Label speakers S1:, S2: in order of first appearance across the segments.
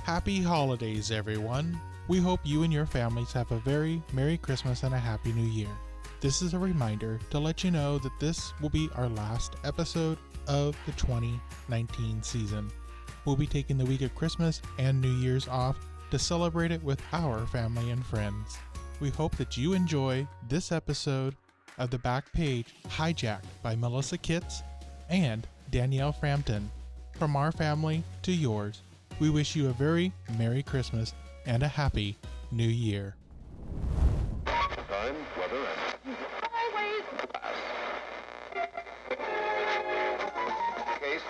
S1: Happy holidays, everyone. We hope you and your families have a very Merry Christmas and a Happy New Year. This is a reminder to let you know that this will be our last episode of the 2019 season. We'll be taking the week of Christmas and New Year's off to celebrate it with our family and friends. We hope that you enjoy this episode of the Backpage Hijacked by Melissa Kitts and Danielle Frampton. From our family to yours, we wish you a very Merry Christmas and a Happy New Year.
S2: Time, weather, and highways to pass. Case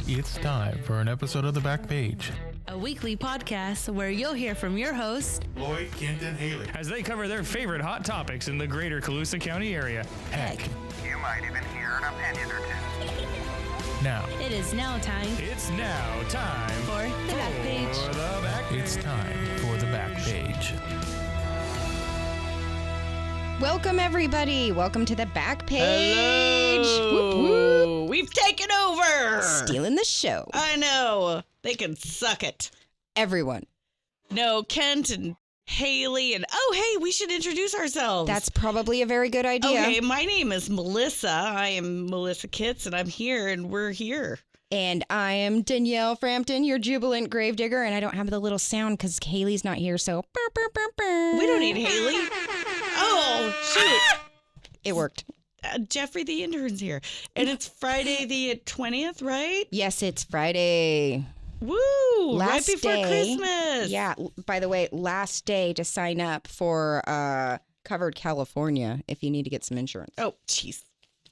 S1: It's time for an episode of the Backpage.
S3: A weekly podcast where you'll hear from your host,
S1: Lloyd, Kent and Hayley.
S4: As they cover their favorite hot topics in the greater Colusa County area.
S1: Heck,
S5: You might even hear an opinion or two.
S1: now
S3: it is now time
S4: It's now time
S3: for the Backpage.
S4: for the Backpage.
S1: it's time for the Backpage.
S6: Welcome, everybody. Welcome to the Backpage.
S7: Hello.
S6: Whoop, whoop.
S7: We've taken over.
S6: Stealing the show.
S7: I know. They can suck it.
S6: Everyone.
S7: No, Kent and Hayley and hey, we should introduce ourselves.
S6: That's probably a very good idea.
S7: Okay, my name is Melissa. I am Melissa Kitts, and I'm here, and we're here.
S6: And I am Danielle Frampton, your jubilant gravedigger, and I don't have the little sound because Haley's not here, so...
S7: We don't need Hayley. Oh, shoot.
S6: It worked.
S7: Jeffrey the intern's here. And it's Friday the 20th, right?
S6: Yes, it's Friday.
S7: Woo!
S6: Last
S7: right before
S6: day.
S7: Christmas.
S6: Yeah, by the way, last day to sign up for Covered California if you need to get some insurance.
S7: Oh, jeez.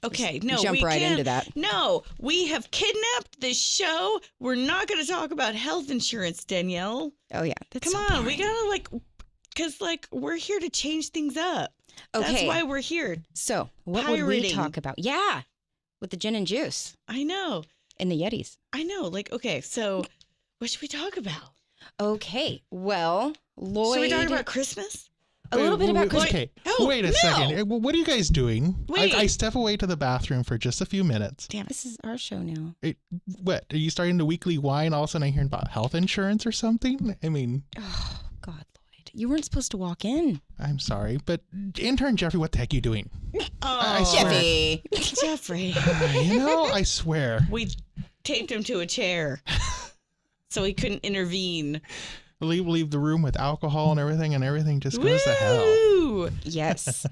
S7: Okay, no,
S6: Jump
S7: we
S6: right
S7: can't.
S6: into that.
S7: No, we have kidnapped this show. We're not going to talk about health insurance, Danielle.
S6: Oh, yeah. That's
S7: Come
S6: so
S7: on, we
S6: boring.
S7: gotta because we're here to change things up.
S6: Okay.
S7: That's why we're here.
S6: So, what would we
S7: Pirating.
S6: talk about? Yeah, with the gin and juice
S7: I know.
S6: and the Yetis.
S7: Okay, so what should we talk about?
S6: Okay, well, Lloyd...
S7: Should we talk about Christmas?
S6: a little bit about Christmas?
S1: Okay,
S7: Oh,
S1: wait a
S7: no.
S1: second. What are you guys doing?
S7: Wait.
S1: I step away to the bathroom for just a few minutes.
S7: Damn it.
S6: This is our show now.
S1: What? Are you starting the weekly whine? All of a sudden I hear about health insurance or something? I mean,
S6: Oh, God, Lloyd. You weren't supposed to walk in.
S1: I'm sorry, but intern Jeffrey, what the heck are you doing? I
S7: Oh,
S1: swear.
S6: Jeffy.
S7: Jeffrey.
S1: I swear.
S7: We taped him to a chair so he couldn't intervene.
S1: Leave the room with alcohol and everything just goes to hell.
S7: Woo!
S6: Yes.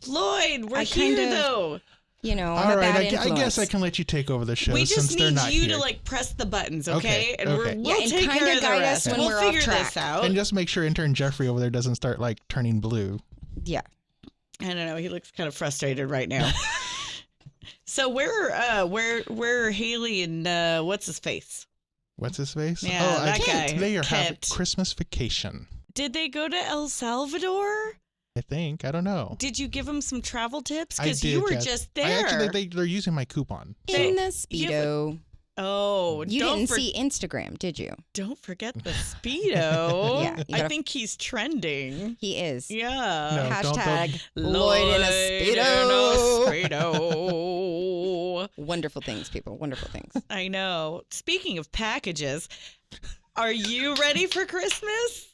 S7: Lloyd, we're
S6: I
S7: here
S6: kinda-
S7: though.
S6: You know,
S1: All
S6: I'm a
S1: right,
S6: bad
S1: I
S6: influence.
S1: guess I can let you take over the show
S7: We
S1: since
S7: just
S1: they're
S7: need
S1: not
S7: you
S1: here.
S7: to press the buttons, okay?
S1: Okay,
S7: And
S1: okay.
S7: we'll
S6: Yeah, and
S7: take
S6: kinda
S7: care of the
S6: guide
S7: rest.
S6: us when
S7: we'll
S6: we're
S7: figure
S6: off track.
S7: this out.
S1: And just make sure intern Jeffrey over there doesn't start turning blue.
S6: Yeah.
S7: I don't know. He looks kind of frustrated right now. So where are Hayley and what's his face?
S1: What's his face?
S7: Yeah,
S1: oh,
S7: that guy.
S1: They are having
S7: Kent.
S1: Christmas vacation.
S7: Did they go to El Salvador?
S1: I think. I don't know.
S7: Did you give them some travel tips?
S1: I
S7: Because
S1: did.
S7: you were
S1: yes.
S7: just
S1: I
S7: there.
S1: actually, they're using my coupon.
S6: In
S7: They-
S6: the Speedo.
S7: Oh,
S6: You
S7: don't
S6: didn't see Instagram, did you?
S7: Don't forget the Speedo.
S6: Yeah, you
S7: I
S6: gotta-
S7: think he's trending.
S6: He is.
S7: Yeah.
S1: No,
S6: Hashtag
S7: Lloyd
S6: Lloyd in a Speedo.
S7: in a Speedo.
S6: Wonderful things, people. Wonderful things.
S7: I know. Speaking of packages, are you ready for Christmas?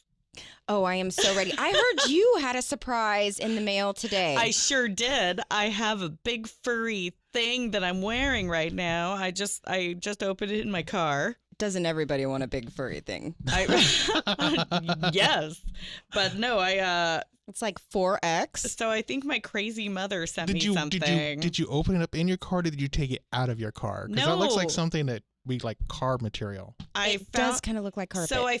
S6: Oh, I am so ready. I heard you had a surprise in the mail today.
S7: I sure did. I have a big furry thing that I'm wearing right now. I just opened it in my car.
S6: Doesn't everybody want a big furry thing?
S7: Yes, but no,
S6: It's like 4X.
S7: So I think my crazy mother sent me
S1: Did you
S7: something.
S1: did you open it up in your car or did you take it out of your car? Because that looks like
S7: No.
S1: something that we like car material.
S6: It does kind of look like carpet.
S7: So I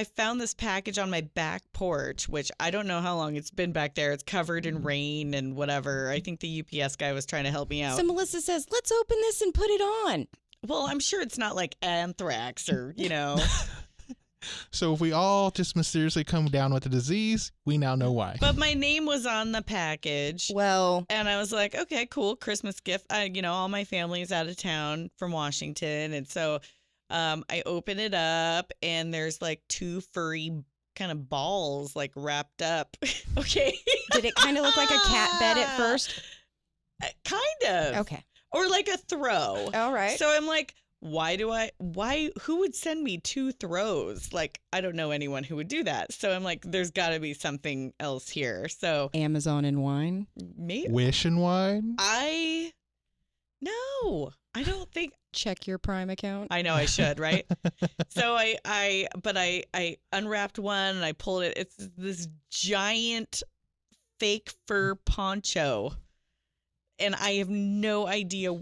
S7: found this package on my back porch, which I don't know how long it's been back there. It's covered in rain and whatever. I think the UPS guy was trying to help me out.
S6: So Melissa says, let's open this and put it on.
S7: Well, I'm sure it's not like anthrax or,
S1: So if we all just mysteriously come down with a disease, we now know why.
S7: But my name was on the package.
S6: Well,
S7: And I was like, okay, cool, Christmas gift. All my family's out of town from Washington. And so I open it up and there's like two furry kind of balls like wrapped up. Okay.
S6: did it kind of look like a cat bed at first?
S7: Kind of.
S6: Okay.
S7: Or like a throw.
S6: All right.
S7: So I'm like, who would send me 2 throws? Like, I don't know anyone who would do that. So I'm like, there's got to be something else here. So
S6: Amazon and wine.
S7: maybe
S1: Wish and wine.
S7: no, I don't think.
S6: Check your Prime account.
S7: I know I should, right? So I unwrapped one and I pulled it. It's this giant fake fur poncho. And I have no idea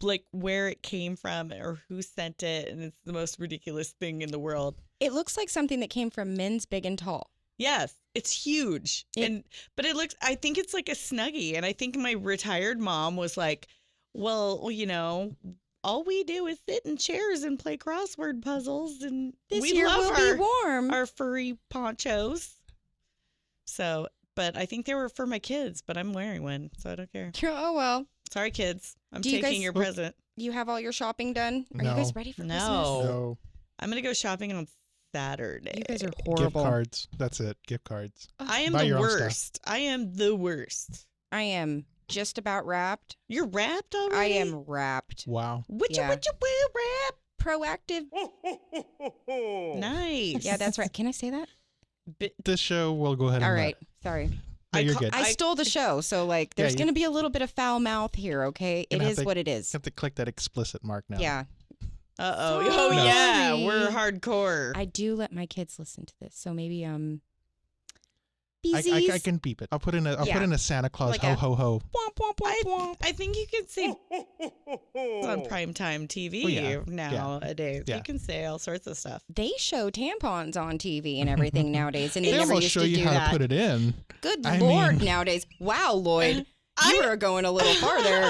S7: like where it came from or who sent it. And it's the most ridiculous thing in the world.
S6: It looks like something that came from Men's Big and Tall.
S7: Yes, it's huge. But I think it's like a Snuggie. And I think my retired mom was like, well, you know, all we do is sit in chairs and play crossword puzzles, and
S6: This
S7: we
S6: year
S7: love
S6: will be warm.
S7: our furry ponchos. So, but I think they were for my kids, but I'm wearing one, so I don't care.
S6: Oh, well.
S7: Sorry, kids. I'm
S6: Do you
S7: taking
S6: guys-
S7: your present.
S6: You have all your shopping done? Are you
S1: No.
S6: guys ready for
S7: No.
S6: Christmas?
S1: No.
S7: I'm going to go shopping on Saturday.
S6: You guys are
S1: Gift
S6: horrible.
S1: cards. That's it. Gift cards.
S7: I am
S1: Buy
S7: the
S1: your own stuff.
S7: worst. I am the worst.
S6: I am just about wrapped.
S7: You're wrapped already?
S6: I am wrapped.
S1: Wow.
S7: What
S6: Yeah.
S7: you wrap?
S6: Proactive.
S7: Nice.
S6: Yeah, that's right. Can I say that?
S1: This show, we'll go ahead and
S6: All
S1: let-
S6: right. Sorry.
S1: No, you're
S7: ca-
S1: good.
S6: I stole the show, so like there's
S1: you-
S6: going to be a little bit of foul mouth here, okay? It
S1: Gonna have
S6: is
S1: to-
S6: what it is.
S1: have to click that explicit mark now.
S6: Yeah.
S7: Uh-oh. Oh,
S6: Sorry.
S7: yeah. We're hardcore.
S6: I do let my kids listen to this, so maybe
S1: I
S6: beesies.
S1: can beep it. I'll put in a
S6: Yeah.
S1: Santa Claus
S6: Like
S1: ho
S6: a-
S1: ho ho.
S6: Womp, womp, womp, womp.
S7: I think you can say it's on primetime TV
S1: Oh, yeah.
S7: nowadays.
S1: Yeah.
S7: You can say all sorts of stuff.
S6: They show tampons on TV and everything nowadays, and they
S1: They
S6: never
S1: almost
S6: used
S1: show
S6: to
S1: you
S6: do
S1: how
S6: that.
S1: to put it in.
S6: Good
S1: I
S6: Lord,
S1: mean-
S6: nowadays. Wow, Lloyd.
S7: I-
S6: You are going a little farther.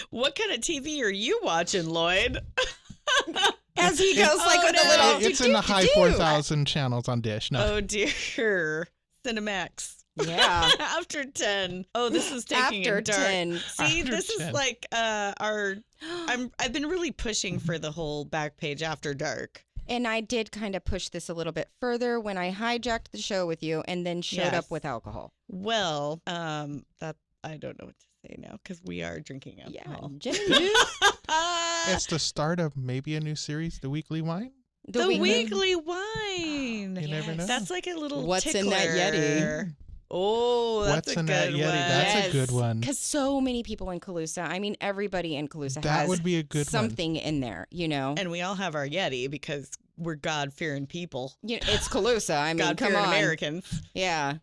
S7: What kind of TV are you watching, Lloyd?
S6: As he goes like
S7: Oh,
S6: with a
S7: no.
S6: little.
S1: It's in the high
S6: do-do-do.
S1: 4,000 channels on Dish. No.
S7: Oh, dear. Cinemax.
S6: Yeah.
S7: After 10. Oh, this is taking
S6: After
S7: a dark.
S6: 10.
S7: See,
S1: After
S7: this
S1: 10.
S7: is like I've been really pushing for the whole Backpage After Dark.
S6: And I did kind of push this a little bit further when I hijacked the show with you and then showed
S7: Yes.
S6: up with alcohol.
S7: Well, that I don't know what to say now because we are drinking alcohol.
S6: Gin and juice.
S1: It's the start of maybe a new series, The Weekly Wine.
S7: The
S6: weekly-
S7: weekly wine.
S1: You never know.
S7: That's like a little
S6: What's in that
S7: tickler.
S6: Yeti?
S7: Oh, that's
S1: What's
S7: a
S1: in
S7: good
S1: that Yeti?
S7: one.
S1: That's a good one.
S6: Because so many people in Colusa, I mean, everybody in Colusa
S1: That
S6: has
S1: would be a good one.
S6: something in there, you know?
S7: And we all have our Yeti because we're God-fearing people.
S6: You know, it's Colusa. I mean, come
S7: God-fearing
S6: on.
S7: Americans.
S6: Yeah.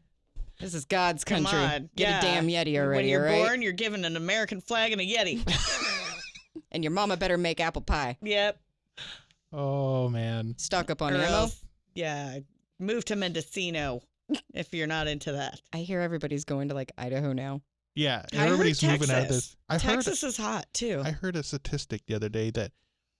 S6: This is God's
S7: Come
S6: country.
S7: on.
S6: Get
S7: Yeah.
S6: a damn Yeti already,
S7: When you're
S6: all right?
S7: born, you're given an American flag and a Yeti.
S6: And your mama better make apple pie.
S7: Yep.
S1: Oh, man.
S6: Stock up on
S7: Or
S6: ammo.
S7: else, yeah, move to Mendocino if you're not into that.
S6: I hear everybody's going to like Idaho now.
S1: Yeah,
S7: I heard
S1: everybody's moving out of
S7: Texas.
S1: this.
S7: Texas is hot too.
S1: I heard a statistic the other day that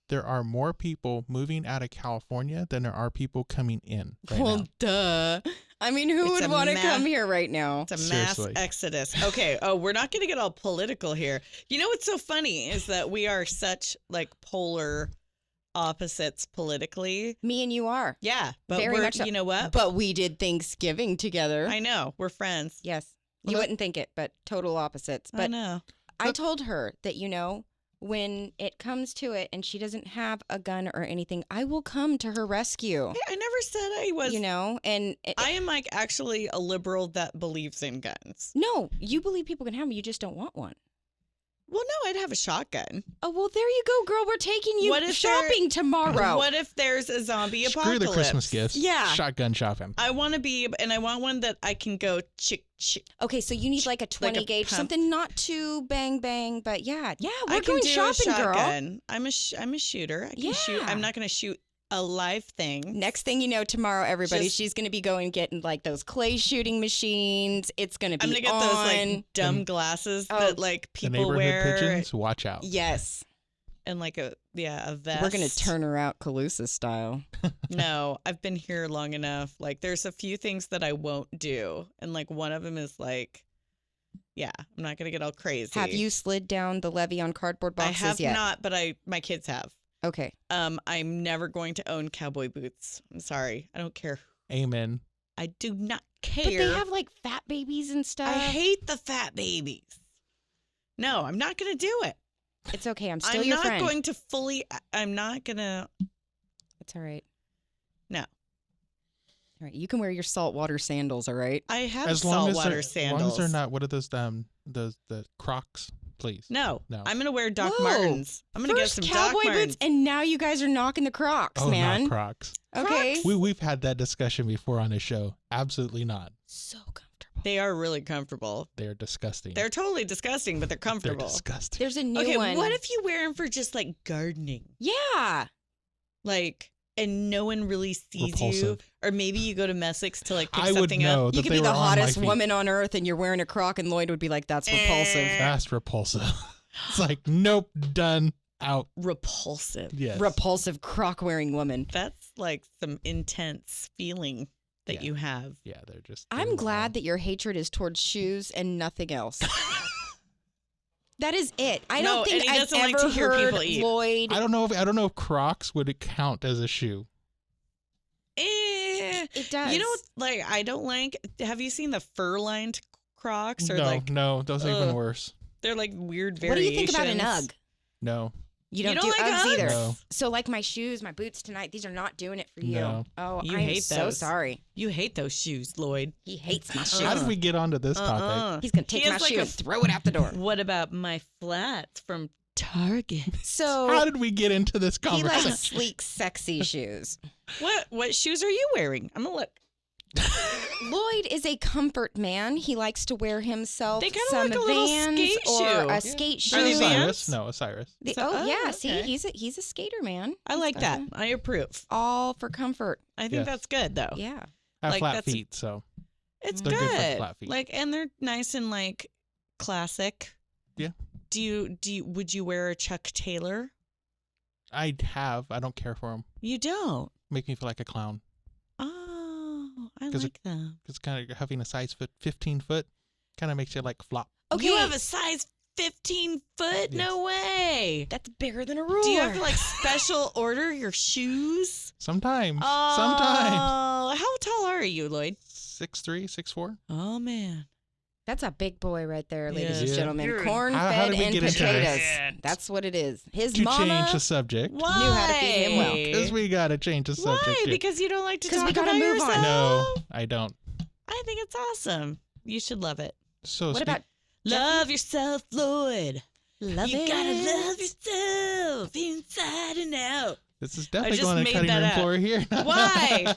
S1: there are more people moving out of California than there are people coming in right
S6: Well,
S1: now.
S6: duh. I mean, who
S7: It's
S6: would
S7: a
S6: want to
S7: ma-
S6: come here right now?
S7: It's a mass
S1: Seriously.
S7: exodus. Okay. Oh, we're not going to get all political here. You know what's so funny is that we are such like polar opposites politically.
S6: Me and you are.
S7: Yeah, but
S6: Very
S7: we're,
S6: much so.
S7: you know what?
S6: But we did Thanksgiving together.
S7: I know we're friends.
S6: Yes.
S1: Well,
S6: You
S1: that-
S6: wouldn't think it, but total opposites.
S7: I
S6: But
S7: know.
S6: I told her that, you know, when it comes to it and she doesn't have a gun or anything, I will come to her rescue.
S7: Hey, I never said I was.
S6: You know, and
S7: I am like actually a liberal that believes in guns.
S6: no, you believe people can have them, you just don't want one.
S7: Well, no, I'd have a shotgun.
S6: Oh, well, there you go, girl. We're taking you
S7: What if
S6: shopping tomorrow.
S7: What if there's a zombie
S1: Screw
S7: apocalypse?
S1: the Christmas gifts.
S6: Yeah.
S1: Shotgun shopping.
S7: I want to be, and I want one that I can go chick chick.
S6: Okay, so you need like a 20 gauge,
S7: pump.
S6: something not too bang bang, but yeah,
S7: I
S6: we're
S7: can
S6: going
S7: do
S6: shopping,
S7: a
S6: girl.
S7: shotgun. I'm a shooter. I can shoot.
S6: Yeah.
S7: I'm not going to shoot a live thing.
S6: Next thing you know, tomorrow, everybody,
S7: Just-
S6: she's going to be going getting like those clay shooting machines. It's going to be
S7: I'm gonna get
S6: on.
S7: those like dumb glasses
S6: Oh.
S7: that like
S1: The
S7: people
S1: neighborhood
S7: wear,
S1: pigeons, watch out.
S6: Yes,
S7: and like a vest.
S6: we're going to turn her out Colusa style.
S7: No, I've been here long enough. Like, there's a few things that I won't do, and like one of them is like, yeah, I'm not gonna get all crazy.
S6: Have you slid down the levee on cardboard
S7: I
S6: boxes
S7: have
S6: yet?
S7: not, but my kids have.
S6: Okay.
S7: I'm never going to own cowboy boots. I'm sorry. I don't care.
S1: Amen.
S7: I do not care.
S6: But they have like fat babies and stuff.
S7: I hate the fat babies. No, I'm not going to do it.
S6: It's okay. I'm still
S7: I'm
S6: your
S7: not
S6: friend.
S7: going to fully. I'm not going to.
S6: It's all right.
S7: No.
S6: All right. You can wear your saltwater sandals, all right?
S7: I have
S1: As long as
S7: saltwater
S1: they're,
S7: sandals.
S1: As long as they're not, what are those, the Crocs, please?
S7: No.
S1: No.
S7: I'm going to wear Doc
S6: Whoa.
S7: Martens. I'm going to get
S6: First
S7: some
S6: cowboy
S7: Doc Martens.
S6: boots, and now you guys are knocking the Crocs,
S1: Oh,
S6: man.
S1: not Crocs.
S6: Okay.
S1: We've had that discussion before on the show. Absolutely not.
S6: So comfortable.
S7: They are really comfortable.
S1: They're disgusting.
S7: They're totally disgusting, but they're
S1: They're
S7: comfortable.
S1: disgusting.
S6: There's a new
S7: Okay,
S6: one.
S7: what if you wear them for just like gardening?
S6: Yeah.
S7: Like, and no one really sees you?
S1: Repulsive.
S7: Or maybe you go to Messick's to like pick
S1: I would
S7: something
S1: know
S7: up.
S1: that
S6: You could
S1: they
S6: be the
S1: were on my
S6: hottest
S1: feet.
S6: woman on earth, and you're wearing a Croc, and Lloyd would be like, "That's repulsive."
S1: That's repulsive. It's like, nope, done, out.
S7: Repulsive.
S1: Yes.
S6: Repulsive Croc-wearing woman.
S7: That's like some intense feeling that
S1: Yeah.
S7: you have.
S1: Yeah, they're just.
S6: I'm glad that your hatred is towards shoes and nothing else. That is it. I
S7: No,
S6: don't think
S7: and he
S6: I've
S7: doesn't like
S6: ever
S7: to hear
S6: heard
S7: people eat.
S6: Lloyd.
S1: I don't know if Crocs would count as a shoe.
S6: It does.
S7: You know what? Like, I don't like. Have you seen the fur-lined Crocs? Or
S1: No, those are even
S7: ugh.
S1: worse.
S7: They're like weird
S6: What do
S7: variations.
S6: you think about an UGG?
S1: No.
S6: You don't,
S7: You don't
S6: do
S7: like
S6: Uggs
S7: Uggs?
S6: either.
S1: No.
S6: So like my shoes, my boots tonight, these are not doing it for you.
S1: No.
S6: Oh,
S7: You
S6: I'm
S7: hate
S6: so
S7: those.
S6: sorry.
S7: You hate those shoes, Lloyd.
S6: He hates my shoes.
S1: How did we get onto this topic?
S6: He's going to
S7: He
S6: take my
S7: has like
S6: shoe
S7: a-
S6: and throw it out the door.
S7: What about my flats from Target?
S6: So
S1: How did we get into this
S6: he
S1: conversation?
S6: likes sleek, sexy shoes.
S7: What shoes are you wearing? I'm gonna look.
S6: Lloyd is a comfort man. He likes to wear himself
S7: They kinda
S6: some
S7: like a little
S6: Vans
S7: skate
S6: or
S7: shoe.
S6: a skate shoe.
S7: Are they Vans?
S1: Osiris? No, Osiris.
S6: Oh yeah,
S7: okay.
S6: see, he's a skater man.
S7: I like that. I approve.
S6: All for comfort.
S7: I think
S1: Yes.
S7: that's good though.
S6: Yeah.
S1: I have
S7: Like,
S1: flat
S7: that's-
S1: feet, so
S7: It's
S1: They're good for
S7: good.
S1: flat feet.
S7: Like, and they're nice and like classic.
S1: Yeah.
S7: Would you wear a Chuck Taylor?
S1: I don't care for them.
S7: You don't.
S1: Make me feel like a clown.
S7: Oh, I
S1: 'Cause
S7: like them.
S1: It's kind of having a size 15 foot kind of makes you like flop.
S6: Okay.
S7: You have a size 15 foot?
S1: Yes.
S7: No way.
S6: That's bigger than a ruler.
S7: Do you have to like special order your shoes?
S1: Sometimes.
S7: Oh,
S1: Sometimes.
S7: how tall are you, Lloyd?
S1: 6'3", 6'4".
S7: Oh man.
S6: That's a big boy right there, ladies and
S1: Yeah.
S6: gentlemen.
S7: You're-
S6: Corn
S1: How
S6: fed
S1: did we
S6: and
S1: get into
S6: potatoes.
S7: this?
S6: That's what it is. His
S1: To
S6: mama.
S1: change the subject.
S7: Why?
S6: Knew how to feed him well.
S1: Because we got to change the subject.
S7: Why?
S1: here.
S7: Because you don't like to
S6: 'Cause
S7: talk
S6: we gotta
S7: about
S6: move on.
S7: yourself?
S1: No, I don't.
S7: I think it's awesome. You should love it.
S1: So
S6: What about
S7: Love yourself, Lloyd.
S6: love
S7: You
S6: it?
S7: gotta love yourself inside and out.
S1: this is definitely
S7: just
S1: going to
S7: made
S1: cutting
S7: that
S1: room
S7: up.
S1: floor here.
S7: Why?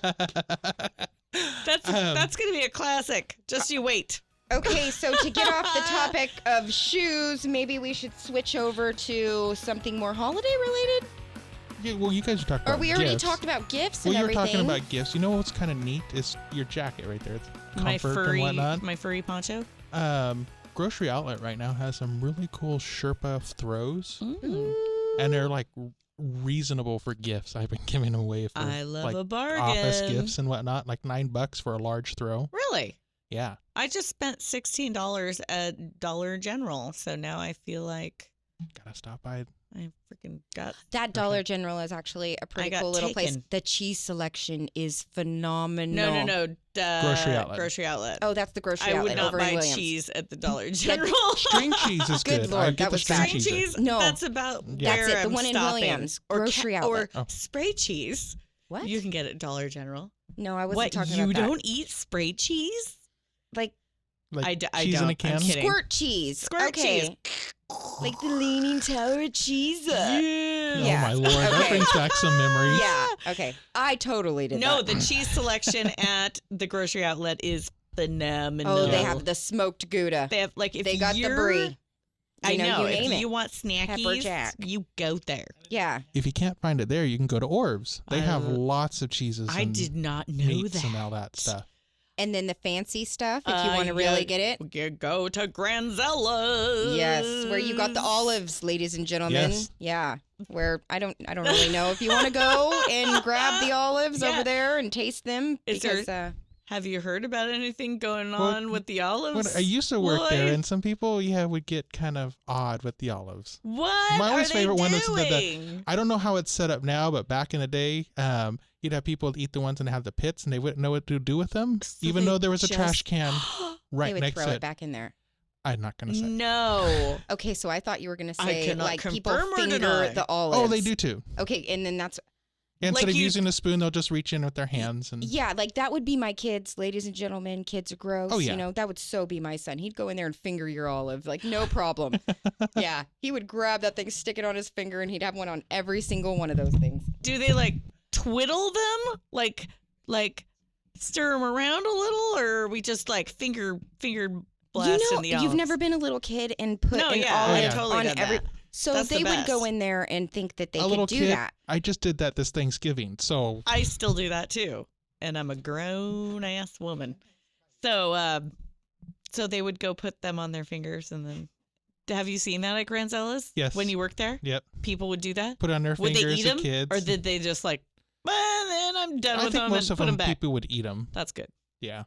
S7: That's
S1: Um,
S7: that's gonna be a classic. Just you wait.
S6: Okay, so to get off the topic of shoes, maybe we should switch over to something more holiday related.
S1: Yeah, well, you guys are talking about
S6: Or we already
S1: gifts.
S6: talked about gifts
S1: Well,
S6: and
S1: you were
S6: everything.
S1: talking about gifts. You know what's kind of neat is your jacket right there. It's
S7: My
S1: comfort and whatnot.
S7: furry poncho.
S1: Grocery Outlet right now has some really cool Sherpa throws, and they're like reasonable for gifts. I've been giving them away for
S7: I love
S1: like
S7: a bargain.
S1: office gifts and whatnot, like $9 for a large throw.
S7: Really?
S1: Yeah,
S7: I just spent $16 at Dollar General, so now I feel like
S1: gotta stop by.
S7: I freaking got.
S6: That Dollar General is actually a pretty
S7: got
S6: cool little place.
S7: taken.
S6: The cheese selection is phenomenal.
S7: No.
S1: Grocery Outlet.
S7: Grocery Outlet.
S6: Oh, that's the grocery
S7: I
S6: outlet
S7: would not
S6: over in
S7: buy
S6: Williams.
S7: cheese at the Dollar General.
S1: String cheese is
S6: Good
S1: good.
S6: Lord,
S1: I get
S6: that
S1: the
S6: was
S1: string
S6: bad.
S7: String
S1: cheese.
S7: cheese?
S6: No.
S7: That's about
S1: Yeah.
S6: That's
S7: where
S6: it, the
S7: I'm
S6: one in
S7: stopping.
S6: Williams.
S7: Or
S6: Grocery
S7: Or
S6: Outlet.
S1: Oh.
S7: spray cheese.
S6: What?
S7: You can get at Dollar General.
S6: No, I wasn't
S7: What?
S6: talking
S7: You
S6: about that.
S7: don't eat spray cheese?
S6: Like
S1: Like
S7: I
S1: cheese in
S7: don't.
S1: a
S7: I'm
S1: can.
S7: kidding.
S6: squirt cheese.
S7: Squirt
S6: okay.
S7: cheese.
S6: Like the Leaning Tower of Cheese.
S1: Oh
S6: Yeah.
S1: my lord, that
S6: Okay.
S1: brings back some memories.
S6: Yeah. Okay. I totally did
S7: No,
S6: that.
S7: the cheese selection at the grocery outlet is phenomenal.
S6: Oh, they have the smoked Gouda.
S7: They have like if
S6: They got the
S7: you're,
S6: brie.
S7: I know.
S6: You
S7: If
S6: name it.
S7: you want
S6: Pepper
S7: snackies,
S6: jack.
S7: you go there.
S6: Yeah.
S1: If you can't find it there, you can go to Orbs. They have
S7: I-
S1: lots of cheeses.
S7: I
S1: and
S7: did not know
S1: meats
S7: that.
S1: and all that stuff.
S6: And then the fancy stuff, if you want to really get it.
S7: You go to Granzella's.
S6: Yes, where you got the olives, ladies and gentlemen.
S1: Yes.
S6: Yeah, where I don't really know if you want to go and grab the olives
S7: Yeah.
S6: over there and taste them
S7: Is
S6: because
S7: Have you heard about anything going
S1: Well,
S7: on with the olives?
S1: When I used to work there,
S7: Lloyd?
S1: and some people, would get kind of odd with the olives.
S7: What
S1: My
S7: are
S1: always
S7: they
S1: favorite one
S7: doing?
S1: was I don't know how it's set up now, but back in the day, you'd have people eat the ones and have the pits, and they wouldn't know what to do with them,
S7: So
S1: even
S7: they
S1: though there was a trash
S7: just-
S1: can
S6: they
S1: right
S6: would
S1: next
S6: throw
S1: to
S6: it
S1: it.
S6: back in there.
S1: I'm not going to say.
S7: No.
S6: Okay, so I thought you were going to
S7: I
S6: say
S7: cannot
S6: like people
S7: confirm or
S6: finger
S7: deny.
S6: the olives.
S1: Oh, they do too.
S6: Okay, and then that's
S1: Instead
S7: Like
S1: of
S7: you-
S1: using a spoon, they'll just reach in with their hands. And
S6: yeah, like that would be my kids, ladies and gentlemen. Kids are gross.
S1: Oh, yeah.
S6: You know, that would so be my son. He'd go in there and finger your olive, like no problem. Yeah, he would grab that thing, stick it on his finger, and he'd have one on every single one of those things.
S7: Do they like twiddle them? Like stir them around a little, or are we just like finger blast
S6: you know,
S7: in the olives?
S6: you've never been a little kid and put
S7: No,
S6: an
S7: yeah,
S6: olive
S1: I've
S7: totally
S6: on
S7: done
S6: every.
S7: that.
S6: So
S7: That's the
S6: they would go
S7: best.
S6: in there and think that they
S1: a
S6: could
S1: little
S6: do
S1: kid,
S6: that.
S1: I just did that this Thanksgiving. So
S7: I still do that too, and I'm a grown ass woman. So so they would go put them on their fingers, and then have you seen that at Granzella's?
S1: Yes.
S7: When you worked there,
S1: yep,
S7: people would do that.
S1: put it on their
S7: Would they
S1: fingers.
S7: eat
S1: The
S7: them,
S1: kids.
S7: or did they just like, well, then I'm done
S1: I
S7: with
S1: think
S7: them
S1: most
S7: and
S1: of
S7: put them
S1: them
S7: back?
S1: people would eat them.
S7: That's good.
S1: Yeah.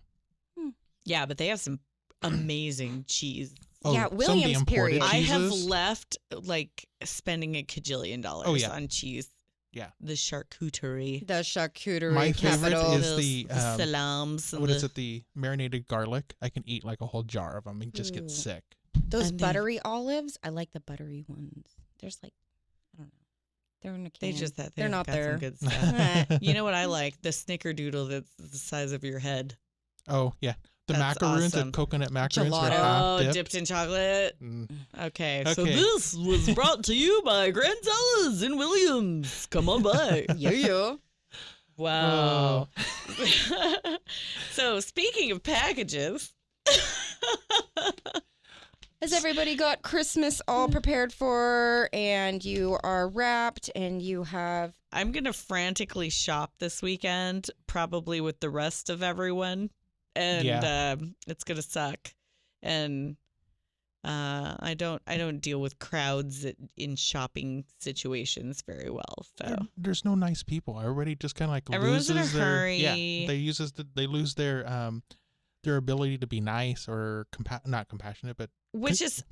S7: Yeah, but they have some amazing cheese.
S1: Oh,
S6: Yeah,
S1: some of the
S6: Williams
S1: imported
S6: period.
S7: I have
S1: cheeses.
S7: left like spending $1 kajillion
S1: Oh, yeah.
S7: on cheese.
S1: Yeah.
S7: The charcuterie.
S6: The charcuterie
S1: My favorite
S6: capital.
S1: is the,
S7: salams. and
S1: What is
S7: the-
S1: it? The marinated garlic. I can eat like a whole jar of them and just
S6: Ooh.
S1: get sick.
S6: Those
S7: And then-
S6: buttery olives. I like the buttery ones. There's like, I don't know. They're in a can. They're not
S7: got
S6: there.
S7: Some good stuff. You know what I like? The snickerdoodle that's the size of your head.
S1: Oh yeah, the
S7: That's
S1: macaroons,
S7: awesome.
S1: the coconut macaroons are
S6: Gelato.
S1: half
S7: Oh,
S1: dipped.
S7: dipped in chocolate.
S1: Mm.
S7: Okay, so
S1: Okay.
S7: this was brought to you by Granzella's in Williams. Come on by.
S6: Yeah.
S7: Wow. So speaking of packages,
S6: Has everybody got Christmas all prepared for, and you are wrapped, and you have
S7: I'm gonna frantically shop this weekend, probably with the rest of everyone, and it's gonna suck. And I don't deal with crowds in shopping situations very well. So
S1: There's no nice people. Everybody just kind of like
S7: Everyone's in a
S1: loses their
S7: hurry.
S1: yeah. They lose their ability to be nice or not compassionate, but
S7: which is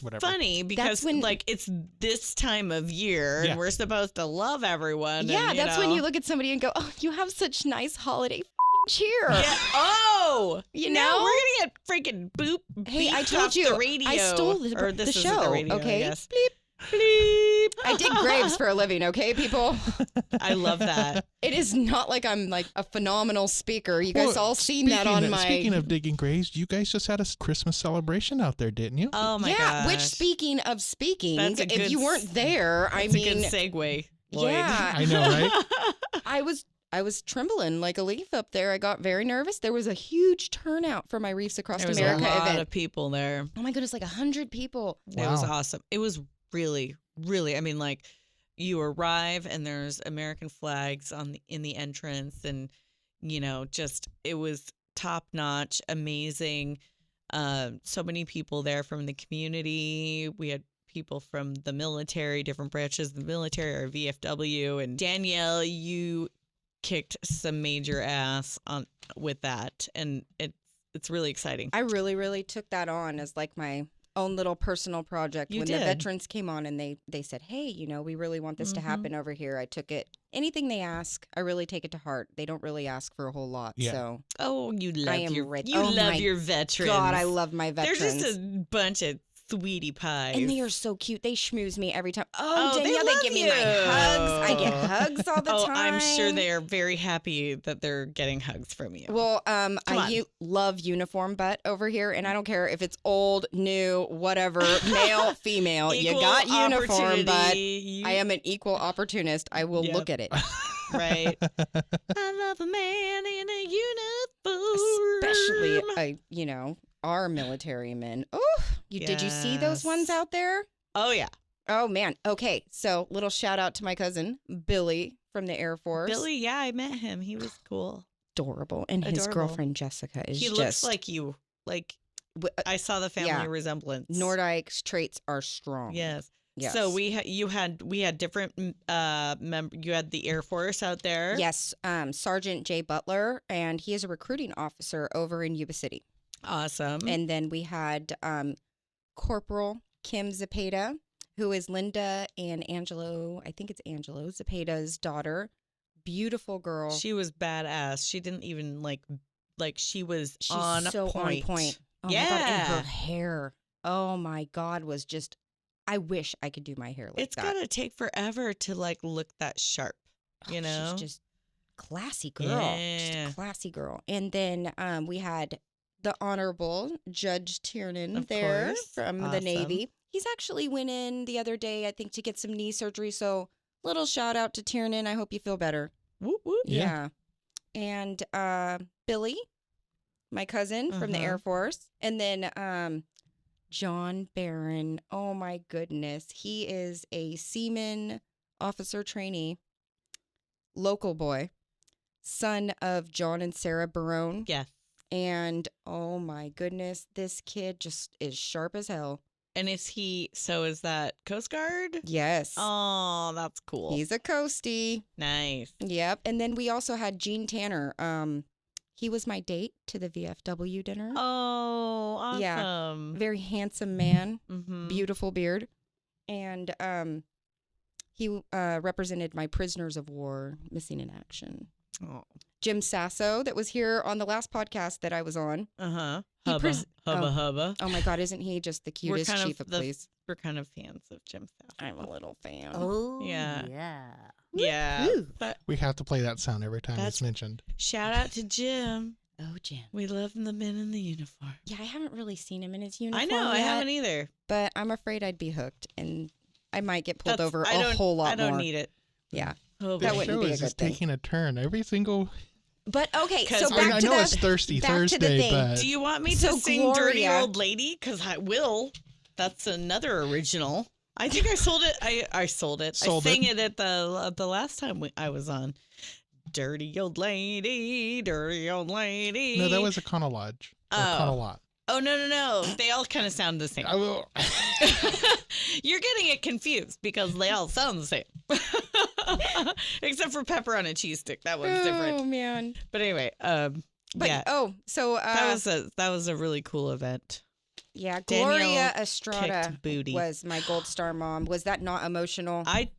S1: whatever.
S7: funny because
S6: when-
S7: like it's this time of year
S1: Yeah.
S7: and we're supposed to love everyone.
S6: yeah.
S7: and,
S6: That's when
S7: know.
S6: you look at somebody and go, "Oh, you have such nice holiday cheer."
S7: Yeah. Oh,
S6: You
S7: no,
S6: know?
S7: we're gonna get freaking boop.
S6: Hey, I
S7: beeped
S6: told
S7: off
S6: you,
S7: the radio.
S6: I stole
S7: or
S6: the
S7: this isn't
S6: show.
S7: the radio,
S6: Okay,
S7: I guess.
S6: bleep.
S7: Bleep.
S6: I dig graves for a living. Okay, people.
S7: I love that.
S6: It is not like I'm like a phenomenal speaker. You guys
S1: Well,
S6: all seen that on my.
S1: Speaking of digging graves, you guys just had a Christmas celebration out there, didn't you?
S7: Oh my
S6: yeah,
S7: gosh.
S6: which speaking of speaking,
S7: That's a
S6: if
S7: good
S6: you weren't there, I
S7: That's
S6: mean,
S7: a good segue, Lloyd.
S6: yeah.
S1: I know, right?
S6: I was trembling like a leaf up there. I got very nervous. There was a huge turnout for my Reefs Across
S7: There was
S6: America
S7: a lot
S6: event.
S7: of people there.
S6: Oh my goodness, like 100 people.
S7: It was
S1: Wow.
S7: awesome. It was really, really. I mean, like you arrive and there's American flags in the entrance, and just it was top notch, amazing. So many people there from the community. We had people from the military, different branches of the military, our VFW, and Danielle, you kicked some major ass with that, and it's really exciting.
S6: I really, really took that on as like my own little personal project.
S7: You
S6: When
S7: did.
S6: the veterans came on and they said, "Hey, we really want this to happen over here." I took it. Anything they ask, I really take it to heart. They don't really ask for a whole lot.
S1: Yeah.
S6: So
S7: Oh, you love
S6: am
S7: your
S6: ready.
S7: you
S6: Oh
S7: love
S6: my
S7: your veterans.
S6: God, I love my
S7: They're
S6: veterans.
S7: just a bunch of sweetie pies.
S6: And they are so cute. They schmooze me every time.
S7: Oh,
S6: Oh,
S7: they
S6: Danielle, they
S7: love
S6: give me my
S7: you.
S6: hugs. I get hugs all the time.
S7: I'm sure they are very happy that they're getting hugs from you.
S6: Well,
S7: on.
S6: love uniform butt over here, and I don't care if it's old, new, whatever, male, female. You
S7: Equal
S6: got uniform butt.
S7: opportunity.
S6: I am an equal opportunist. I will
S7: Yep.
S6: look at it.
S7: Right. I love a man in a uniform.
S6: Especially, our military men. Oh, did you see those ones
S7: Yes.
S6: out there?
S7: Oh yeah,
S6: Oh man. Okay, so little shout out to my cousin Billy from the Air Force.
S7: Billy. Yeah, I met him. He was cool.
S6: Adorable, and his
S7: Adorable.
S6: girlfriend Jessica is
S7: He
S6: just
S7: looks like you. Like I saw the family
S6: yeah.
S7: resemblance.
S6: Nordyke's traits are strong.
S7: Yes.
S6: Yes.
S7: So we had different you had the Air Force out there.
S6: Yes, Sergeant Jay Butler, and he is a recruiting officer over in Yuba City.
S7: Awesome.
S6: And then we had Corporal Kim Zepeda, who is Linda and Angelo. I think it's Angelo Zepeda's daughter. Beautiful girl.
S7: she was badass. She didn't even like she was
S6: She's
S7: on
S6: so
S7: point.
S6: on point. Oh my God, and
S7: Yeah.
S6: her hair. oh my God, was just, I wish I could do my hair like
S7: It's
S6: that.
S7: gotta take forever to like look that sharp, you know?
S6: She's just classy girl. Just
S7: Yeah.
S6: a classy girl. And then we had the Honorable Judge Tiernan
S7: Of
S6: there
S7: course.
S6: from the
S7: Awesome.
S6: Navy. He's actually went in the other day, I think, to get some knee surgery. So little shout out to Tiernan. I hope you feel better.
S7: Whoop, whoop.
S6: Yeah. And Billy, my cousin from the Air Force. And then John Barron. Oh my goodness. He is a seaman officer trainee, local boy, son of John and Sarah Barone.
S7: Yes.
S6: And oh my goodness, this kid just is sharp as hell.
S7: And is that Coast Guard?
S6: Yes.
S7: Oh, that's cool.
S6: He's a coastie.
S7: Nice.
S6: Yep. And then we also had Gene Tanner. He was my date to the VFW dinner.
S7: Oh, awesome.
S6: Yeah. Very handsome man,
S7: Mm-hmm.
S6: beautiful beard. And he represented my prisoners of war missing in action.
S7: Oh.
S6: Jim Sasso, that was here on the last podcast that I was on.
S7: Uh-huh.
S6: He
S7: Hubba,
S6: pres-
S7: hubba,
S6: oh.
S7: hubba.
S6: Oh my God, isn't he just the cutest
S7: kind of
S6: chief of police?
S7: We're kind of fans of Jim Sasso.
S6: I'm a little fan.
S3: Oh,
S7: Yeah.
S3: yeah.
S7: Yeah.
S3: Woo-hoo.
S7: But
S1: We have to play that sound every time
S7: That's-
S1: it's mentioned.
S7: shout out to Jim.
S6: Oh, Jim.
S7: We love the men in the uniform.
S6: Yeah, I haven't really seen him in his uniform
S7: I know. I
S6: yet,
S7: haven't either.
S6: but I'm afraid I'd be hooked, and I might get pulled over
S7: I
S6: a
S7: don't-
S6: whole lot
S7: I don't
S6: more.
S7: need it.
S6: Yeah.
S7: Oh,
S6: That
S1: The
S6: wouldn't
S1: show
S6: be a
S1: is
S6: good
S1: just
S6: thing.
S1: taking a turn every single.
S6: But okay,
S7: 'Cause
S6: so back
S1: I
S6: to
S1: know
S6: the
S1: it's Thirsty
S6: back to the
S1: Thursday,
S6: thing.
S1: but
S7: Do you want me
S6: So
S7: to sing Dirty
S6: Gloria-
S7: Old Lady? Because I will. That's another original. I think I sold it. I sold it.
S1: Sold
S7: I sang
S1: it.
S7: it at the last time I was on. Dirty old lady, dirty old lady.
S1: no, that was a Lodge.
S7: Oh.
S1: Lot.
S7: Oh, no. They all kind of sound the same.
S1: I will.
S7: You're getting it confused because they all sound the same. Except for pepper on a cheese stick. That one's
S6: Oh
S7: different.
S6: man.
S7: But anyway,
S6: But
S7: yeah.
S6: so
S7: That was a really cool event.
S6: yeah,
S7: Danielle
S6: Gloria Estrada
S7: kicked booty.
S6: was my gold star mom. Was that not emotional?
S7: I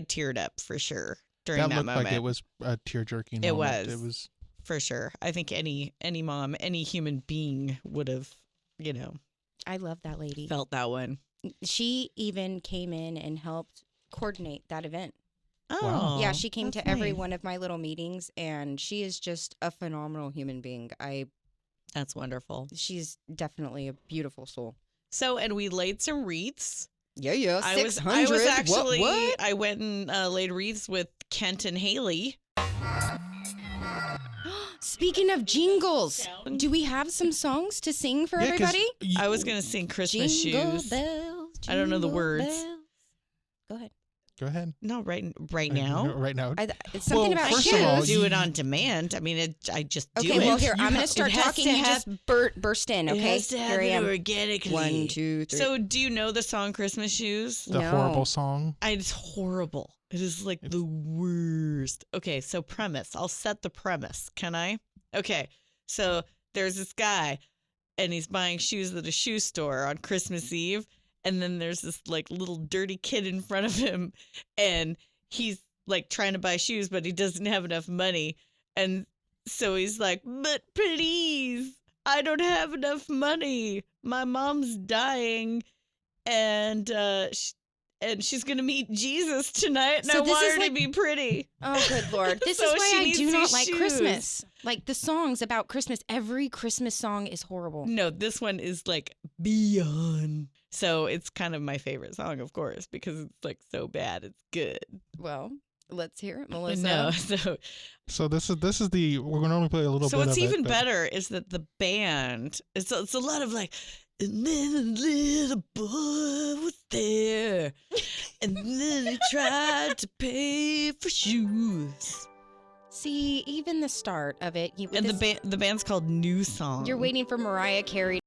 S7: teared up for sure during
S1: That
S7: that
S1: looked
S7: moment.
S1: like it was a tear jerking.
S7: It
S1: moment.
S7: was.
S1: It was.
S7: For sure. I think any mom, any human being would have,
S6: I love that lady.
S7: felt that one.
S6: She even came in and helped coordinate that event.
S7: Oh,
S6: Yeah, she came
S7: that's
S6: to every
S7: nice.
S6: one of my little meetings, and she is just a phenomenal human being.
S7: That's wonderful.
S6: She's definitely a beautiful soul.
S7: So, and we laid some wreaths.
S6: Yeah,
S7: I was
S6: 600.
S7: actually,
S6: What?
S7: I went and laid wreaths with Kent and Hayley.
S6: Speaking of jingles, do we have some songs to sing for
S1: Yeah, 'cause
S6: everybody?
S7: I was going to sing Christmas
S6: Jingle
S7: shoes.
S6: bells.
S7: I don't know the
S6: jingle
S7: words.
S6: bells. Go ahead.
S1: Go ahead.
S7: No, right
S1: No,
S7: now.
S1: right now.
S6: It's something
S1: Well,
S6: about
S1: first
S6: shoes.
S1: of all,
S7: Do it on demand. I mean, I just do
S6: Okay,
S7: it.
S6: well, here, I'm going to
S7: It
S6: start
S7: has
S6: talking.
S7: to
S6: You
S7: have-
S6: just burst in,
S7: It
S6: okay?
S7: has to
S6: Here I am.
S7: organically.
S6: 1, 2, 3.
S7: So, do you know the song Christmas Shoes?
S1: the
S6: no.
S1: horrible song.
S7: It's horrible. It is like the worst. Okay, so premise. I'll set the premise. Can I? Okay, so there's this guy, and he's buying shoes at a shoe store on Christmas Eve, and then there's this like little dirty kid in front of him, and he's like trying to buy shoes, but he doesn't have enough money, and so he's like, "But please, I don't have enough money. My mom's dying, and she's gonna meet Jesus tonight, and
S6: So
S7: I
S6: this
S7: want
S6: is
S7: her
S6: like-
S7: to be pretty."
S6: Oh, good Lord. This
S7: So
S6: is why
S7: she
S6: I
S7: needs
S6: do not
S7: these
S6: like
S7: shoes.
S6: Christmas. Like the songs about Christmas, every Christmas song is horrible.
S7: No, this one is like beyond. So it's kind of my favorite song, of course, because it's like so bad, it's good.
S6: Well, let's hear it, Melissa.
S7: No, so
S1: So this is the we're going to only play a little bit.
S7: what's
S1: of it,
S7: even
S1: but-
S7: better is that the band it's a lot of like, and then a little boy was there, and then he tried to pay for shoes.
S6: See, even the start of it,
S7: And the band's called New Song.
S6: you're waiting for Mariah Carey.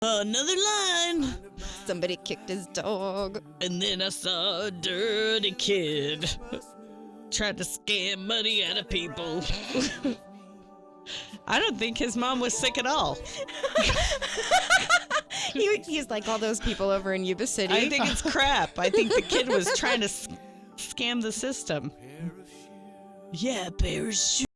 S7: Another line.
S6: Somebody kicked his dog.
S7: And then I saw a dirty kid tried to scam money out of people. I don't think his mom was sick at all.
S6: He's like all those people over in Yuba City.
S7: I think it's crap. I think the kid was trying to scam the system. Yeah, pair of shoes.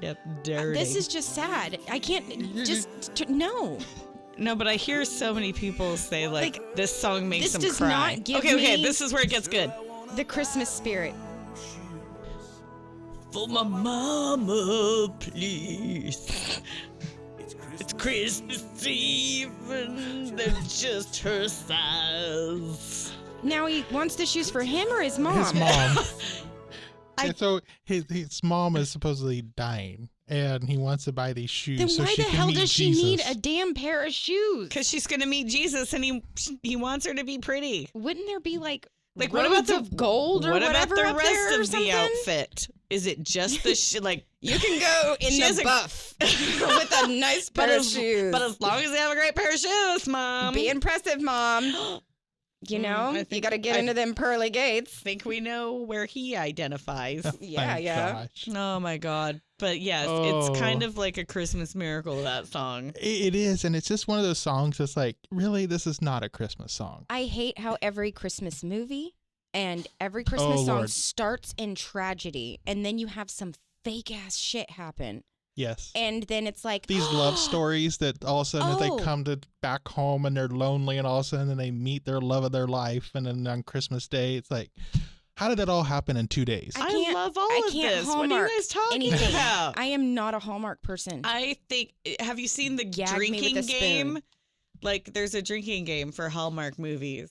S7: Yep, dirty.
S6: This is just sad. I can't no.
S7: No, but I hear so many people say like this song makes
S6: this
S7: them
S6: does
S7: cry.
S6: not give
S7: Okay,
S6: me
S7: this is where it gets good.
S6: The Christmas spirit.
S7: For my mama, please. It's Christmas Eve and they're just her size.
S6: Now he wants the shoes for him or his mom?
S1: His mom. And so his mom is supposedly dying, and he wants to buy these shoes.
S6: Then
S1: so
S6: why
S1: she
S6: the
S1: can
S6: hell
S1: meet
S6: does she
S1: Jesus.
S6: need a damn pair of shoes?
S7: Because she's gonna meet Jesus, and he wants her to be pretty.
S6: Wouldn't there be like
S7: What
S6: roads
S7: about the
S6: of gold or
S7: what about
S6: whatever
S7: the
S6: up
S7: rest
S6: there or
S7: of
S6: something?
S7: the outfit? Is it just the like?
S6: You can go in
S7: She
S6: the
S7: has a-
S6: buff with a nice pair of shoes.
S7: But as long as you have a great pair of shoes, Mom.
S6: Be impressive, Mom. You know,
S7: I
S6: you
S7: think-
S6: got to get
S7: I
S6: into them pearly gates.
S7: think we know where he identifies.
S6: Yeah,
S1: My
S6: yeah.
S1: gosh.
S7: Oh my God. But yes,
S1: Oh.
S7: it's kind of like a Christmas miracle, that song.
S1: It is, and it's just one of those songs that's like, really, this is not a Christmas song.
S6: I hate how every Christmas movie and every Christmas song
S1: Lord.
S6: starts in tragedy, and then you have some fake ass shit happen,
S1: Yes.
S6: and then it's like
S1: These love stories that all of a sudden
S6: Oh.
S1: they come to back home and they're lonely, and all of a sudden they meet their love of their life, and then on Christmas Day, it's like, how did that all happen in 2 days?
S6: I
S7: I
S6: can't-
S7: love all
S6: I
S7: of
S6: can't
S7: this. What are
S6: Hallmark
S7: you guys talking
S6: anything.
S7: about?
S6: I am not a Hallmark person.
S7: I think, have you seen the
S6: Gag me with
S7: drinking
S6: a spoon.
S7: game? Like, there's a drinking game for Hallmark movies.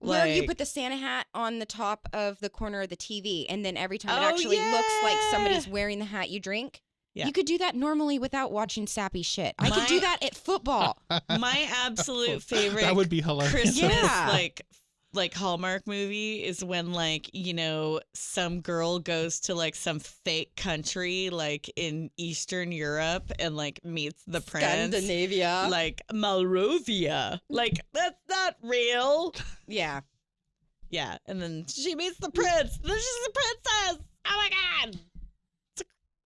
S6: Where you
S7: Like-
S6: put the Santa hat on the top of the corner of the TV, and then every time
S7: Oh,
S6: it actually looks like
S7: yeah.
S6: somebody's wearing the hat you drink.
S7: Yeah.
S6: You could do that normally without watching sappy shit. I could do
S7: My-
S6: that at football.
S7: My absolute favorite
S1: That would be hilarious.
S7: Christmas
S6: Yeah.
S7: like Hallmark movie is when like, you know, some girl goes to like some fake country like in Eastern Europe and like meets the prince.
S6: Scandinavia.
S7: Like Malrovia. Like that's not real.
S6: Yeah.
S7: Yeah. And then she meets the prince. Then she's a princess. Oh my God.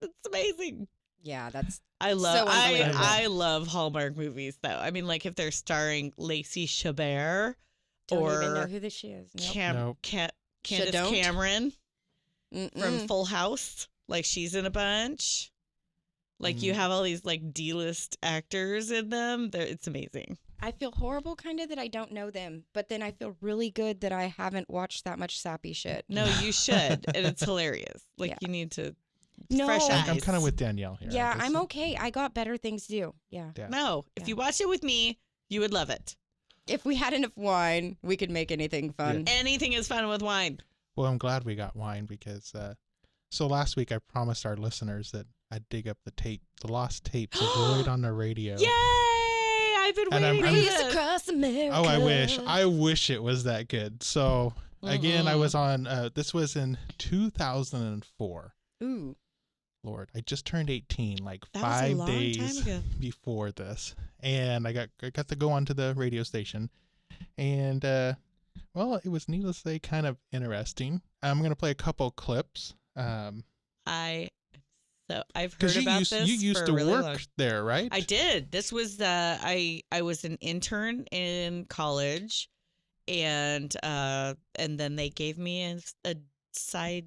S7: It's amazing.
S6: Yeah, that's
S7: I love
S6: So unbelievable.
S7: I love Hallmark movies though. I mean, like if they're starring Lacey Chabert
S6: don't
S7: or
S6: even know who this is. Nope.
S1: Nope.
S7: Candace
S6: Shadon't?
S7: Cameron
S6: Mm-mm.
S7: from Full House, like she's in a bunch. Like you have all these like D-list actors in them. It's amazing.
S6: I feel horrible kind of that I don't know them, but then I feel really good that I haven't watched that much sappy shit.
S7: No, you should, and it's hilarious. Like
S6: Yeah.
S7: you need to
S6: No.
S7: fresh eyes.
S1: I'm kind of with Danielle here.
S6: Yeah,
S1: This
S6: I'm
S1: is-
S6: okay. I got better things to do. Yeah.
S1: Yeah.
S7: No, if
S6: Yeah.
S7: you watch it with me, you would love it.
S6: If we had enough wine, we could make anything fun.
S7: Anything is fun with wine.
S1: Well, I'm glad we got wine because so last week I promised our listeners that I'd dig up the lost tapes of Lloyd on the radio.
S7: Yay! I've been
S1: And I'm-
S7: waiting.
S1: I'm-
S7: for
S6: Race
S7: this.
S6: across America.
S1: Oh, I wish it was that good. So again, I was on. This was in 2004.
S6: Ooh.
S1: Lord, I just turned 18, like
S7: That was a
S1: 5
S7: long
S1: days
S7: time ago.
S1: before this, and I got to go onto the radio station, and well, it was needless to say kind of interesting. I'm gonna play a couple clips.
S7: I've heard
S1: Because
S7: about
S1: you
S7: this
S1: used
S7: for
S1: to
S7: a really
S1: work
S7: long.
S1: there, right?
S7: I did. This was I was an intern in college, and then they gave me a side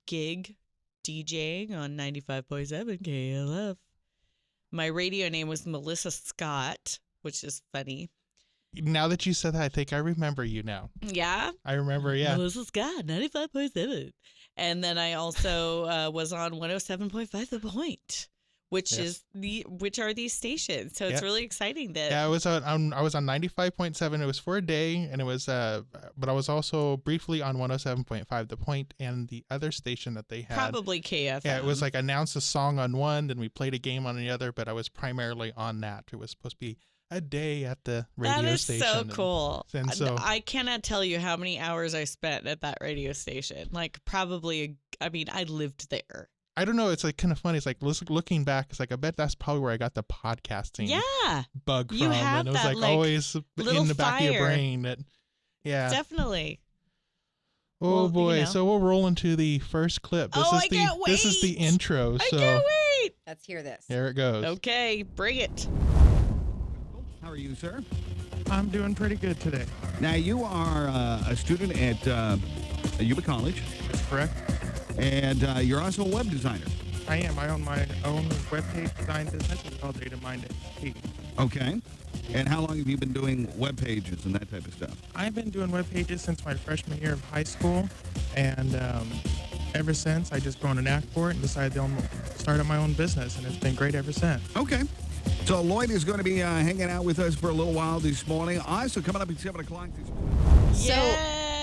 S7: gig DJing on 95.7 KLF. My radio name was Melissa Scott, which is funny.
S1: Now that you said that, I think I remember you now.
S7: Yeah.
S1: I remember, yeah.
S7: Melissa Scott, 95.7. And then I also was on 107.5 The Point, which
S1: Yes.
S7: which are these stations. So it's
S1: Yeah.
S7: really exciting that
S1: Yeah, I was on 95.7. It was for a day, and it was but I was also briefly on 107.5 The Point and the other station that they had.
S7: probably KFM.
S1: Yeah, it was like announce a song on one, then we played a game on the other, but I was primarily on that. It was supposed to be a day at the radio
S7: that is
S1: station.
S7: so
S1: and-
S7: cool.
S1: and so-
S7: I cannot tell you how many hours I spent at that radio station. Like probably, I lived there.
S1: I don't know. It's like kind of funny. It's like looking back, it's like I bet that's probably where I got the podcasting
S7: Yeah,
S1: bug from.
S7: You have
S1: and it was
S7: that,
S1: like
S7: like,
S1: always
S7: little
S1: in the back of your
S7: fire.
S1: brain that, yeah.
S7: definitely.
S1: Oh
S7: Well,
S1: boy!
S7: you know.
S1: So we'll roll into the first clip. This
S7: Oh,
S1: is
S7: I
S1: the
S7: can't
S1: this is the
S7: wait.
S1: intro.
S7: I
S1: So
S7: can't wait.
S6: Let's hear this.
S1: there it goes.
S7: Okay, bring it.
S8: How are you, sir?
S9: I'm doing pretty good today.
S8: Now, you are a student at Yuba College,
S9: That's correct.
S8: and you're also a web designer.
S9: I am. I own my own webpage design business. It's called Data Mind XP.
S8: Okay. And how long have you been doing web pages and that type of stuff?
S9: I've been doing web pages since my freshman year of high school, and ever since, I just grown a knack for it and decided to start up my own business, and it's been great ever since.
S8: Okay. So Lloyd is going to be hanging out with us for a little while this morning. Also, coming up at 7 o'clock this morning.
S6: So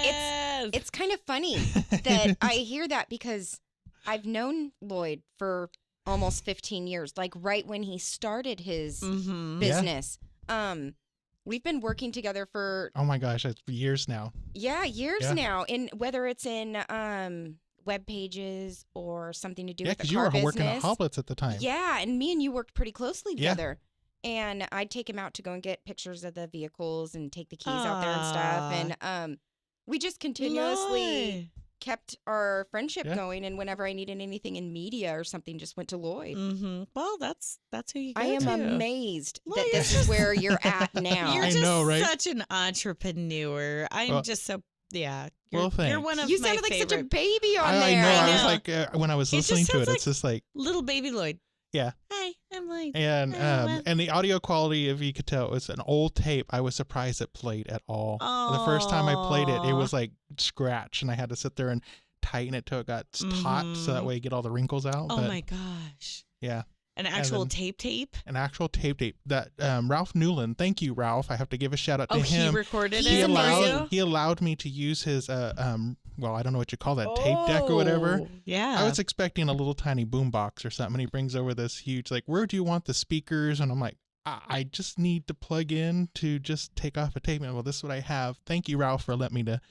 S7: Yes.
S6: it's kind of funny that I hear that because I've known Lloyd for almost 15 years, like right when he started his
S7: Mm-hmm.
S6: business. We've been working together for
S1: Oh my gosh, it's years now.
S6: years
S1: Yeah.
S6: now. In whether it's in web pages or something to do
S1: Yeah,
S6: with the
S1: because you
S6: car
S1: were working at
S6: business.
S1: Hoblitz at the time.
S6: Yeah, and me and you worked pretty closely
S1: Yeah.
S6: together. And I'd take him out to go and get pictures of the vehicles and take the keys out there and stuff. And we just continuously kept our friendship
S1: Yeah.
S6: going. And whenever I needed anything in media or something, just went to Lloyd.
S7: Mm-hmm. Well, that's who you go
S6: I am
S7: to.
S6: amazed
S7: Lloyd,
S6: that
S7: you're
S6: this is where you're at now.
S7: You're
S1: I
S7: just
S1: know, right?
S7: such an entrepreneur. I'm
S1: Well-
S7: just so yeah.
S1: Well,
S7: You're
S1: thanks.
S7: one of
S6: You
S7: my
S6: sounded like
S7: favorite
S6: such a baby on
S1: I
S6: there.
S1: know. I
S7: I
S1: was
S7: know.
S1: like, when I was
S7: It just
S1: listening to
S7: sounds
S1: it,
S7: like-
S1: it's just like,
S7: little baby Lloyd.
S1: yeah.
S7: Hi, I'm Lloyd.
S1: And
S7: well.
S1: and the audio quality, if you could tell, it was an old tape. I was surprised it played at all. The first time I played it, it was like scratch, and I had to sit there and tighten it till it got taut, so that way you get all the wrinkles out.
S7: Oh
S1: but,
S7: my gosh.
S1: yeah,
S7: An actual
S1: then-
S7: tape?
S1: an actual tape that Ralph Newland. Thank you, Ralph. I have to give a shout out to
S7: Oh,
S1: him.
S7: he recorded
S6: He's
S7: it for you?
S1: He allowed me to use his well, I don't know what you call that, tape deck or whatever.
S7: Oh, Yeah.
S1: I was expecting a little tiny boom box or something. And he brings over this huge, like, where do you want the speakers? And I'm like, I just need to plug in to just take off a tape. And well, this is what I have. Thank you, Ralph, for letting me to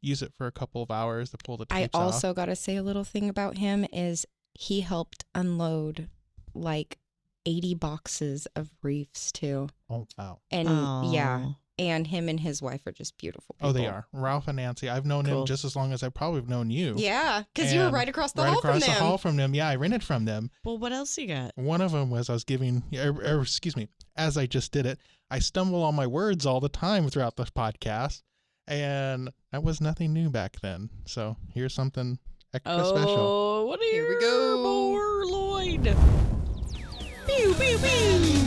S1: use it for a couple of hours to pull the
S6: I
S1: tapes off.
S6: also got to say a little thing about him is he helped unload like 80 boxes of reefs too.
S1: Oh, wow.
S6: And yeah,
S7: Oh.
S6: and him and his wife are just beautiful people.
S1: Oh, they are. Ralph and Nancy. I've known him
S7: Cool.
S1: just as long as I probably have known you.
S6: Yeah, because you were
S1: And
S6: right across the
S1: right
S6: hall
S1: across
S6: from
S1: the
S6: them.
S1: hall from them. Yeah, I rented from them.
S7: Well, what else you got?
S1: One of them was I was giving, or excuse me, as I just did it, I stumble on my words all the time throughout the podcast, and that was nothing new back then. So here's something extra special.
S7: Oh, what are
S6: Here we
S7: you
S6: go.
S7: more, Lloyd? Pew, pew, pew.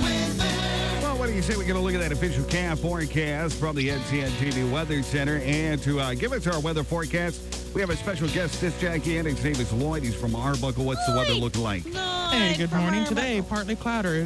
S8: Well, what do you say we get a look at that official cam forecast from the NCNTV Weather Center? And to give us our weather forecast, we have a special guest disc jockey in. His name is Lloyd. He's from Arbuckle. What's the weather look like?
S9: Hey, good morning. Today, partly cloudy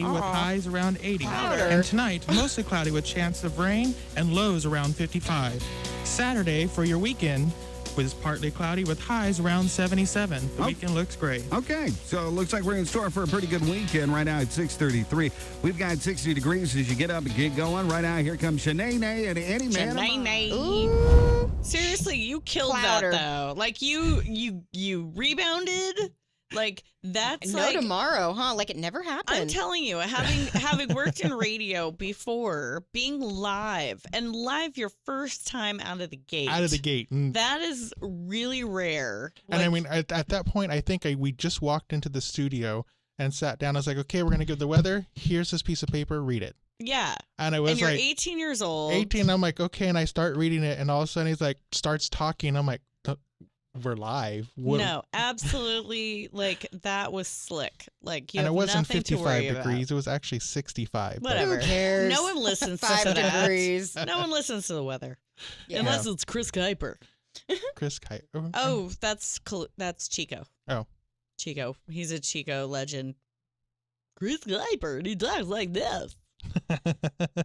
S9: with highs around 80.
S6: Clouder.
S9: And tonight, mostly cloudy with chance of rain and lows around 55. Saturday, for your weekend, was partly cloudy with highs around 77. The weekend looks great.
S8: Okay, so it looks like we're in store for a pretty good weekend right now at 6:33. We've got 60 degrees as you get up and get going. Right now, here comes Shanae and Eddie Man.
S7: Shanae. Seriously, you killed
S6: Clouder.
S7: that though. Like you rebounded. Like that's
S6: No
S7: like
S6: tomorrow, huh? Like it never happened.
S7: I'm telling you, having worked in radio before, being live your first time out of the gate.
S1: Out of the gate. And,
S7: That is really rare.
S1: and I
S7: Like,
S1: mean, at that point, I think we just walked into the studio and sat down. I was like, okay, we're going to give the weather. Here's this piece of paper. Read it.
S7: yeah.
S1: And I was
S7: And you're
S1: like,
S7: 18 years old.
S1: 18. I'm like, okay. And I start reading it. And all of a sudden he's like, starts talking. I'm like, we're live. What-
S7: No, absolutely. Like that was slick. Like you
S1: And it
S7: have
S1: wasn't
S7: nothing to
S1: 55
S7: worry
S1: degrees.
S7: about.
S1: It was actually 65. but-
S7: Whatever.
S6: Who cares?
S7: No one listens to
S6: 5
S7: that.
S6: degrees.
S7: No one listens to the weather
S6: Yeah.
S7: unless it's Chris Kuiper.
S1: Chris Kite.
S7: Oh, that's Chico.
S1: Oh.
S7: Chico. He's a Chico legend. Chris Kuiper, and he talks like this.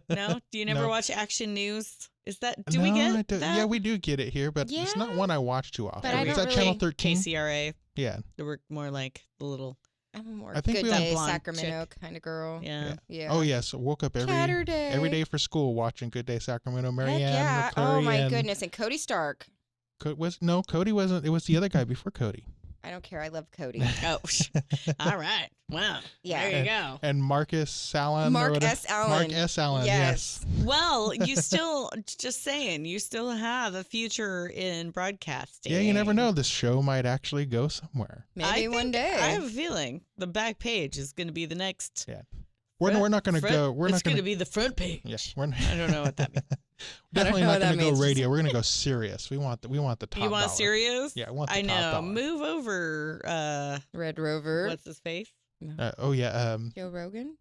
S7: No, do you never
S1: No.
S7: watch Action News? Is that? Do we get that?
S1: Yeah, we do get it here, but it's not
S6: Yeah.
S1: one I watch too often.
S6: But I
S1: Is
S6: don't
S1: that Channel
S6: really-
S1: 13?
S7: KCRA.
S1: Yeah.
S7: They were more like the little.
S6: I'm a more
S1: I think
S6: good
S1: we
S6: day
S7: blonde
S6: Sacramento kind of girl.
S7: Yeah.
S6: Yeah.
S1: Oh, yes. I woke up every day for school watching Good Day Sacramento.
S6: Heck
S1: Marianne,
S6: yeah.
S1: McClary,
S6: Oh my
S1: and
S6: goodness. And Cody Stark.
S1: Cody wasn't. It was the other guy before Cody.
S6: I don't care. I love Cody.
S7: Oh, all right. Wow.
S6: Yeah.
S7: There you go.
S1: And Marcus Allen.
S6: Mark
S1: or whatever.
S6: S. Allen.
S1: Mark S. Allen. Yes.
S7: Well, you still, just saying, you still have a future in broadcasting.
S1: Yeah, you never know. This show might actually go somewhere.
S6: Maybe one day.
S7: I have a feeling the back page is going to be the next.
S1: Yeah. We're not going to go. We're
S7: it's
S1: not going
S7: to be the front page.
S1: Yes.
S7: I don't know what that means.
S1: Definitely
S6: know
S1: not
S6: what
S1: going
S6: that
S1: to go
S6: means.
S1: radio. We're going to go serious. We want the top
S7: You want
S1: dollar.
S7: serious?
S1: Yeah, I want the
S7: I
S1: top
S7: know.
S1: dollar.
S7: Move over.
S6: Red Rover.
S7: What's his face?
S1: Oh yeah.
S6: Joe Rogan.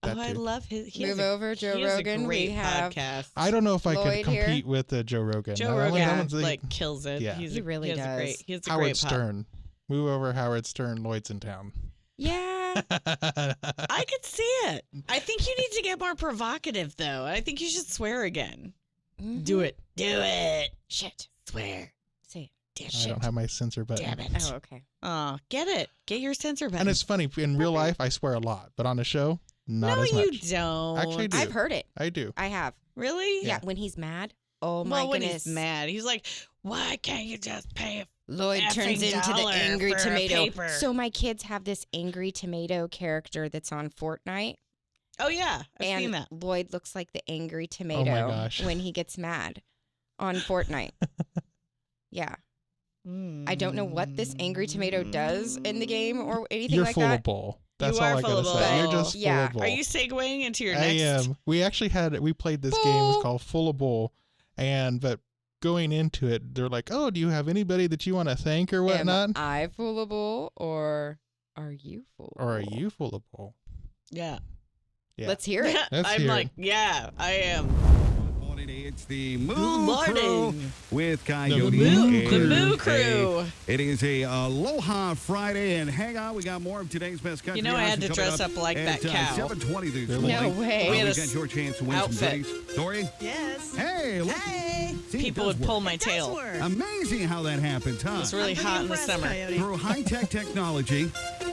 S1: That
S7: I
S1: too.
S7: love his.
S6: Move over, Joe Rogan.
S7: We
S6: We have
S7: podcast.
S1: I don't know if I could
S6: Lloyd here.
S1: compete with Joe Rogan.
S7: Joe
S1: That
S7: Rogan
S1: one's
S7: kills it.
S1: Yeah.
S6: He really
S7: has a
S6: does.
S7: great. He has a
S1: Howard
S7: great
S1: Stern. Move over, Howard Stern. Lloyd's in town.
S6: Yeah.
S7: I could see it. I think you need to get more provocative, though. I think you should swear again.
S6: Mhm.
S7: Do it. Do it.
S6: Shit.
S7: Swear.
S6: Say it. Damn
S1: I
S6: shit.
S1: don't have my censor button.
S7: Damn it.
S6: Oh, okay.
S7: Oh, get it. Get your censor button.
S1: And it's funny. In real life, I swear a lot, but on the show, not
S7: no,
S1: as much.
S7: you don't.
S1: Actually, I do.
S6: I've heard it.
S1: I do.
S6: I have.
S7: Really?
S6: Yeah. When he's mad. Oh my
S7: well, when
S6: goodness.
S7: he's mad, he's like, "Why can't you just pay a
S6: Lloyd turns
S7: effing
S6: into the
S7: dollar
S6: angry
S7: for a
S6: tomato.
S7: paper?"
S6: So my kids have this angry tomato character that's on Fortnite.
S7: Oh yeah, I've
S6: and
S7: seen that.
S6: Lloyd looks like the angry tomato
S1: gosh.
S6: when he gets mad on Fortnite. Yeah. I don't know what this angry tomato does in the game or anything
S1: You're
S6: like
S1: full
S6: that.
S1: of bull. That's
S7: You
S1: all
S7: are
S1: I
S7: full
S1: gotta
S7: of
S1: say.
S7: bull.
S1: You're just
S6: Yeah.
S1: full of bull.
S7: Are you segueing into your
S1: I
S7: next?
S1: am. We actually we played this game. It was
S6: Bull.
S1: called Full of Bull, but going into it, they're like, "Oh, do you have anybody that you want to thank or whatnot?"
S6: Am I full of bull or are you full of
S1: Or are
S6: bull?
S1: you full of bull?
S7: Yeah.
S1: Yeah.
S6: Let's hear it.
S1: Let's
S7: I'm
S1: hear
S7: like,
S1: it.
S7: yeah, I am.
S8: It's the
S7: Good
S8: Moo
S7: morning.
S8: Crew with Coyote.
S1: Moo-
S8: and
S7: the Moo
S8: Jay.
S7: Crew.
S8: It is a Aloha Friday, and hang on, we got more of today's best country.
S7: You know I had
S8: artists
S7: to
S8: coming
S7: dress up like that cow.
S8: 7:20 this
S1: Really?
S8: morning.
S6: No way.
S7: We had
S8: We
S7: a
S8: got your chance to win some
S7: outfit.
S8: goodies. Dory?
S10: Yes.
S8: Hey, look.
S10: Hey.
S8: See, it
S7: People
S8: does
S7: would pull
S8: work.
S7: my
S10: It does
S7: tail.
S10: work.
S8: Amazing how that happens, huh?
S7: It's really
S10: I'm
S7: hot in the
S10: pretty
S7: summer.
S10: impressed, Coyote.
S8: Through high-tech technology.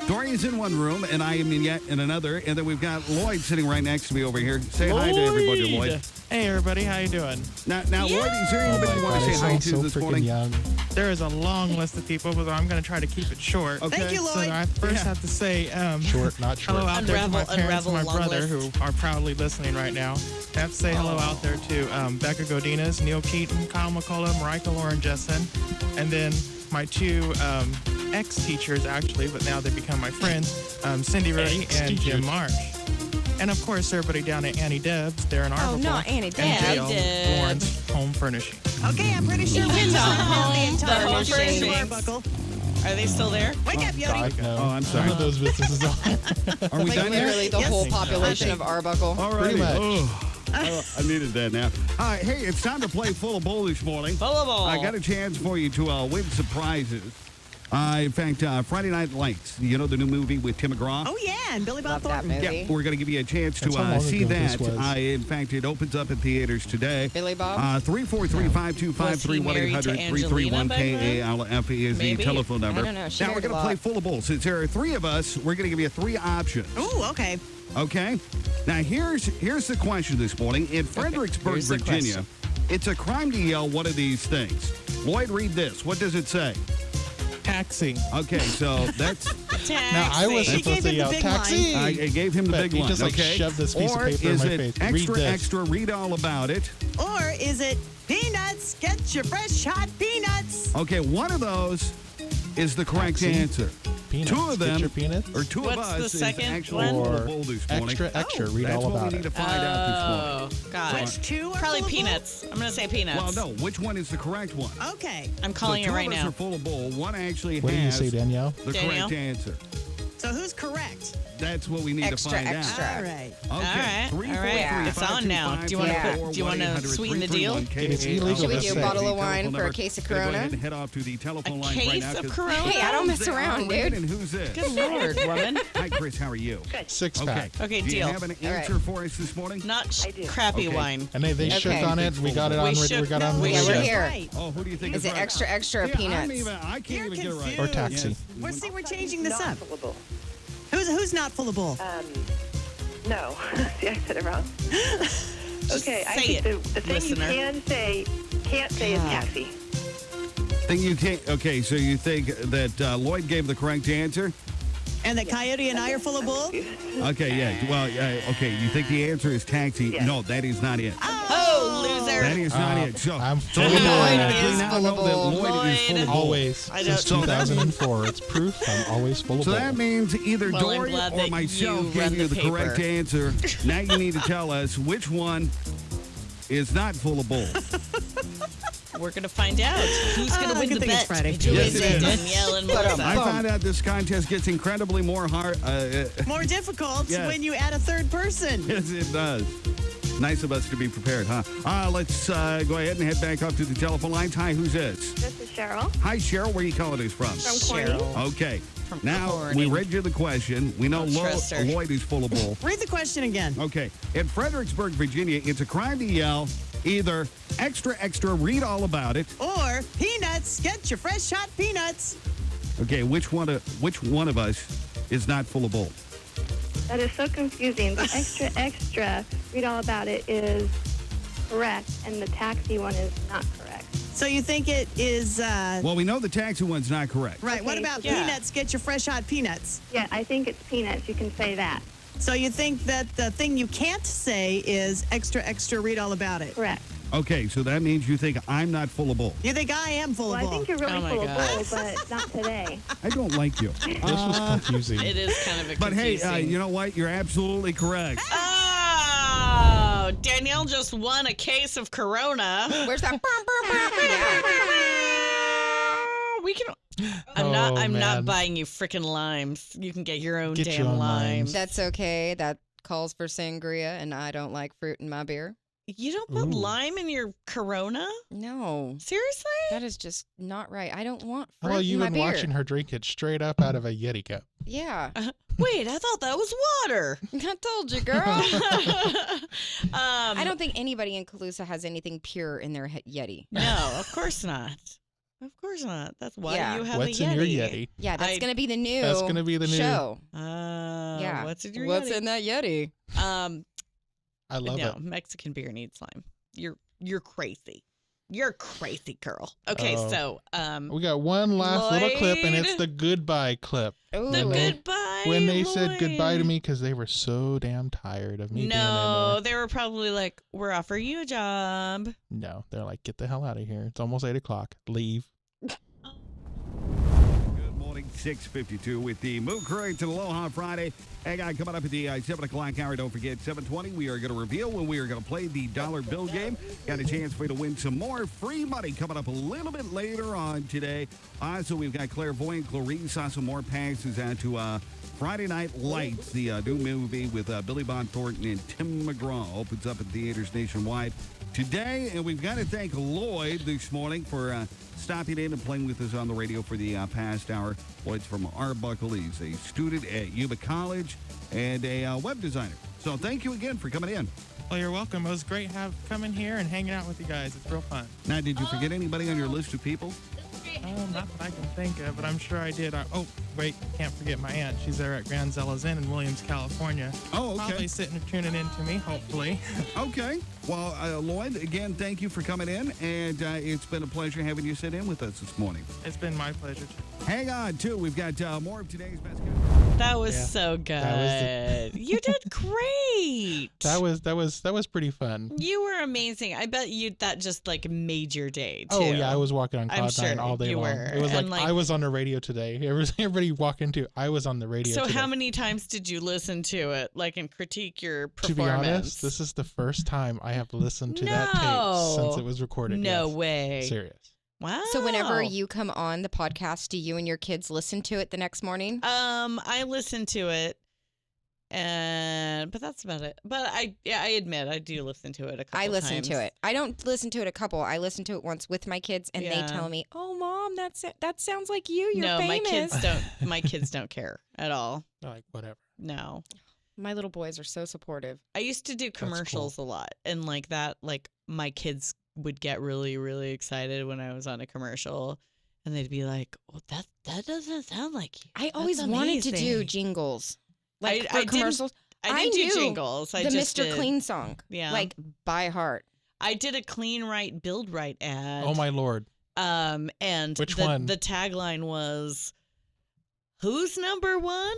S8: Dory is in one room, and I am in another. And then we've got Lloyd sitting right next to me over here. Say hi to everybody, Lloyd.
S9: Hey, everybody, how you doing?
S8: Now Lloyd, is there
S1: Oh
S8: anybody
S1: my
S8: you
S1: God,
S8: want
S1: I
S8: to say hi
S1: sound
S8: to
S1: so
S8: this
S1: freaking
S8: morning?
S1: young.
S9: There is a long list of people, but I'm going to try to keep it short.
S8: Okay.
S10: Thank you,
S9: So
S10: Lloyd.
S9: I first have to say
S1: Short, not short.
S9: hello out there to my
S7: Unravel,
S9: parents and my
S7: unravel, long
S9: brother
S7: list.
S9: who are proudly listening right now. I have to say hello out there to Becca Godinez, Neil Keaton, Kyle McCullough, Marika Lauren Jessen, and then my two ex-teachers, actually, but now they become my friends, Cindy Ruddy and Jim Marsh. And, of course, everybody down at Annie Debs, there in Arbuckle.
S6: not Annie
S9: And
S6: Debs.
S9: JL
S7: Debs.
S9: Lawrence Home Furnishing.
S10: Okay, I'm pretty sure
S7: It's
S10: that's
S7: a home
S10: the entire
S7: furnishing.
S10: furnishing Arbuckle.
S7: Are they still there?
S10: Wake up, Yoti.
S1: No.
S8: Oh, I'm sorry.
S1: None of those businesses are.
S8: Are we
S6: Like
S8: done here?
S6: literally the
S10: Yes.
S6: whole
S10: I
S6: population
S10: think-
S6: of Arbuckle.
S8: All
S1: Pretty
S8: right.
S1: much.
S8: I needed that now. All right, hey, it's time to play Full of Bull this morning.
S7: Full of ball.
S8: I got a chance for you to win some prizes. In fact, Friday Night Lights, you know the new movie with Tim McGraw?
S10: Oh, yeah, and Billy Bob
S6: Love that
S10: Thornton.
S6: movie.
S8: Yeah, we're going to give you a chance
S1: That's how long
S8: to see
S1: ago this
S8: that.
S1: was.
S8: In fact, it opens up in theaters today.
S6: Billy Bob?
S8: 343-525-3100
S7: married to Angelina
S8: 331
S7: back then?
S8: KALF is the
S7: Maybe.
S8: telephone number.
S6: I don't know. She
S8: Now, we're
S6: married a
S8: going to play
S6: lot.
S8: Full of Bull. Since there are three of us, we're going to give you three options.
S10: Oh, okay.
S8: Okay? Now, here's the question this morning. In Fredericksburg,
S7: Here's the
S8: Virginia,
S7: question.
S8: it's a crime to yell one of these things. Lloyd, read this. What does it say?
S9: Taxi.
S8: Okay, so that's...
S1: Now, I was
S10: She
S1: supposed
S10: gave
S1: to
S10: him the
S1: yell
S10: big
S1: taxi.
S8: I gave him the
S1: But
S8: big
S1: he
S8: one.
S1: just, like,
S8: okay?
S1: shoved this piece of
S8: or
S1: paper in
S8: is
S1: my
S8: it
S1: face. Read
S8: extra,
S1: this.
S8: extra, read all about it?
S10: Or is it peanuts? Get your fresh hot peanuts.
S8: Okay, one of those is the correct
S1: Taxi.
S8: answer.
S1: Peanuts.
S8: Two of
S1: Get
S8: them,
S1: your peanuts.
S8: or two
S7: What's
S8: of us,
S7: the
S8: is
S7: second
S8: actually
S7: one?
S8: Full
S1: Or
S8: of Bull this morning.
S1: extra. Read
S8: That's
S1: all
S8: what
S1: about
S8: we need to
S1: it.
S8: find out this morning.
S7: Oh, gosh.
S10: Which two are
S7: Probably
S10: full of bull?
S7: peanuts. I'm going to say peanuts.
S8: Well, no, which one is the correct one?
S10: Okay.
S7: I'm calling
S8: so
S7: it right
S8: two of us
S7: now.
S8: are full of bull. One actually
S1: What do you
S8: has
S1: say, Danielle?
S8: the
S7: Danielle?
S8: correct answer.
S10: So who's correct?
S8: That's what we need
S6: Extra,
S8: to find
S6: extra.
S8: out.
S10: All right.
S8: Okay.
S7: All right.
S8: 343-525-3100.
S7: It's on now. Do you wanna
S6: put-
S7: do you wanna sweeten the deal?
S1: It's illegal
S6: Should we
S1: to
S6: do a
S1: say.
S6: bottle of wine for a case of
S8: Go
S6: Corona?
S8: ahead and head off to the telephone
S7: A
S8: line right
S7: case
S8: now.
S7: of
S8: 'cause
S7: Corona?
S6: Hey, I don't mess
S8: they are
S6: around,
S8: ringing,
S6: dude.
S8: And who's this?
S7: Good Lord, woman.
S8: Hi, Chris. How are you?
S1: Six
S8: Okay.
S1: pack.
S7: Okay,
S8: Do
S7: deal.
S8: you have an
S6: All
S8: answer for us this morning?
S7: Not crappy
S8: Okay.
S7: wine.
S1: And they shook
S6: Okay.
S1: on it. We got it on.
S7: We
S1: We
S7: shook-
S1: got on.
S7: we
S6: Yeah, we're
S7: shook.
S6: here.
S10: Right.
S8: Oh, who do you think
S6: Is it
S8: right?
S6: extra, extra, or
S8: Yeah,
S6: peanuts?
S8: I can't
S10: You're
S8: even get it right.
S1: Or taxi.
S8: Yes.
S10: Well, see, we're changing this up. Who's not full of bull?
S11: No. See, I said it wrong. Okay, I
S7: say
S11: think
S7: it,
S11: the thing
S7: listener.
S11: you can't say is taxi.
S8: Think you can't. Okay, so you think that Lloyd gave the correct answer?
S10: And that Coyote and I are full of bull?
S8: Okay, yeah. Well, okay. You think the answer is taxi?
S11: Yes.
S8: No, that is not it.
S7: Oh, loser.
S8: That is not it. So,
S1: I'm
S8: so
S1: full
S8: we
S1: of bull.
S8: automatically now know that Lloyd is full of bull.
S1: Always.
S7: I
S1: Since
S7: don't-
S1: 2004. It's proof I'm always full of
S8: So
S1: bull.
S8: that means either
S7: Well, I'm
S8: Dory
S7: glad
S8: or
S7: that
S8: myself
S7: you
S8: gave
S7: run
S8: you
S7: the
S8: the correct
S7: paper.
S8: answer. Now you need to tell us which one is not full of bull.
S7: We're going to find out who's going to win
S10: good
S7: the
S10: thing it's
S7: bet
S10: Friday.
S7: between
S8: Yes, it is.
S7: Danielle and Melissa.
S8: I found out this contest gets incredibly more hard.
S10: More difficult
S8: Yes.
S10: when you add a third person.
S8: Yes, it does. Nice of us to be prepared, huh? Let's go ahead and head back up to the telephone lines. Hi, who's this?
S11: This is Cheryl
S8: Hi, Cheryl. Where are you calling us from?
S11: from Corny.
S8: Okay.
S7: From
S8: Now,
S7: Corning.
S8: we read you the question. We know
S7: Don't trust her.
S8: Lloyd is full of bull.
S10: Read the question again.
S8: Okay. In Fredericksburg, Virginia, it's a crime to yell either extra, extra, read all about it.
S10: Or peanuts, get your fresh hot peanuts.
S8: Okay, which one of us is not full of bull?
S11: That is so confusing. The extra, extra, read all about it is correct, and the taxi one is not correct.
S10: So you think it is,
S8: Well, we know the taxi one's not correct.
S10: right, what
S11: Okay,
S10: about
S7: yeah.
S10: peanuts, get your fresh hot peanuts?
S11: Yeah, I think it's peanuts. You can say that.
S10: So you think that the thing you can't say is extra, extra, read all about it.
S11: Correct.
S8: Okay, so that means you think I'm not full of bull.
S10: You think I am full
S11: Well,
S10: of
S11: I
S10: bull?
S11: think you're really
S7: Oh my
S11: full
S7: God.
S11: of bull, but not today.
S8: I don't like you.
S1: This was confusing.
S7: It is kind of a
S8: But hey,
S7: confusing.
S8: you know what? You're absolutely correct.
S7: Oh, Danielle just won a case of Corona.
S6: Where's that?
S7: We can.
S1: Oh,
S7: I'm
S1: man.
S7: not buying you freaking limes. You can get your own
S1: Get
S7: damn
S1: your own
S7: limes.
S1: limes.
S6: That's okay. That calls for sangria, and I don't like fruit in my beer.
S7: You don't put
S1: Ooh.
S7: lime in your Corona?
S6: No,
S7: Seriously?
S6: that is just not right. I don't want fruit
S1: Well,
S6: in
S1: you've
S6: my
S1: been
S6: beer.
S1: watching her drink it straight up out of a Yeti cup.
S6: Yeah,
S7: Wait, I thought that was water.
S6: I told you, girl. I
S7: I
S6: don't think anybody in Colusa has anything pure in their Yeti.
S7: No, of course not. Of course not. That's why
S6: Yeah.
S7: you have
S1: What's
S7: a Yeti.
S1: in your Yeti?
S6: Yeah, that's gonna be the new.
S1: That's gonna be the new-
S6: show.
S7: Yeah. What's in your
S6: What's
S7: Yeti?
S6: in that Yeti?
S1: I love
S7: no,
S1: it.
S7: Mexican beer needs lime. You're crazy. You're a crazy girl. Okay,
S1: Oh.
S7: so
S1: We got one last little clip, and it's
S7: Lloyd.
S1: the goodbye clip.
S6: Ooh.
S7: the
S1: when they-
S7: goodbye.
S1: When they said goodbye to
S7: Lloyd.
S1: me because they were so damn tired of me being in
S7: No,
S1: there.
S7: they were probably like, "We're offering you a job."
S1: No, they're like, get the hell out of here. It's almost 8 o'clock. Leave.
S8: Good morning, 6:52 with the Move Crew to Aloha Friday. Hey, guys, coming up at the 7 o'clock hour, don't forget, 7:20, we are going to reveal when we are going to play the dollar bill game. Got a chance for you to win some more free money coming up a little bit later on today. Also, we've got Clairvoyant Clarice saw some more passes out to Friday Night Lights, the new movie with Billy Bob Thornton and Tim McGraw. Opens up at theaters nationwide today. And we've got to thank Lloyd this morning for stopping in and playing with us on the radio for the past hour. Lloyd's from Arbuckle. He's a student at Yuba College and a web designer. So thank you again for coming in.
S9: Well, you're welcome. It was great coming here and hanging out with you guys. It's real fun.
S8: Now, did you forget anybody on your list of people?
S9: Not that I can think of, but I'm sure I did. Oh, wait, can't forget my aunt. She's there at Grand Zella's Inn in Williams, California.
S8: Oh, okay.
S9: Probably sitting and tuning in to me, hopefully.
S8: Okay. Well, Lloyd, again, thank you for coming in, and it's been a pleasure having you sit in with us this morning.
S9: It's been my pleasure.
S8: Hang on, too. We've got more of today's best.
S7: That was
S1: Yeah.
S7: so good.
S1: That was
S7: You did great.
S1: That was pretty fun.
S7: You were amazing. I bet that just like made your day too.
S1: Oh yeah, I was walking on
S7: I'm
S1: cloud nine
S7: sure
S1: all day
S7: you
S1: long.
S7: were.
S1: It was
S7: And,
S1: like I was on the radio today. Everybody walking to. I was on the radio.
S7: So
S1: today.
S7: how many times did you listen to it, like, and critique your
S1: To be
S7: performance?
S1: honest, this is the first time I have listened to that tape since it was recorded.
S7: No
S1: yes.
S7: way.
S1: Serious.
S7: Wow.
S6: So whenever you come on the podcast, do you and your kids listen to it the next morning?
S7: I listened to it, but that's about it. But I admit I do listen to it a couple
S6: I listen
S7: times.
S6: to it. I don't listen to it a couple. I listen to it once with my kids, and
S7: Yeah.
S6: they tell me, "Oh, Mom, that sounds like you. You're
S7: No,
S6: famous."
S7: my kids don't care at all.
S1: They're like whatever.
S7: No.
S6: My little boys are so supportive.
S7: I used to do commercials a lot, and like my kids would get really, really excited when I was on a commercial, and they'd be like, "Oh, that doesn't sound like you."
S6: I always wanted to do jingles, like for commercials.
S7: I didn't do
S6: knew
S7: jingles. I
S6: the
S7: just
S6: Mr.
S7: did.
S6: Clean song,
S7: Yeah.
S6: like by heart.
S7: I did a Clean Right, Build Right ad.
S1: Oh my lord.
S7: And
S1: Which one?
S7: The tagline was, "Who's number one?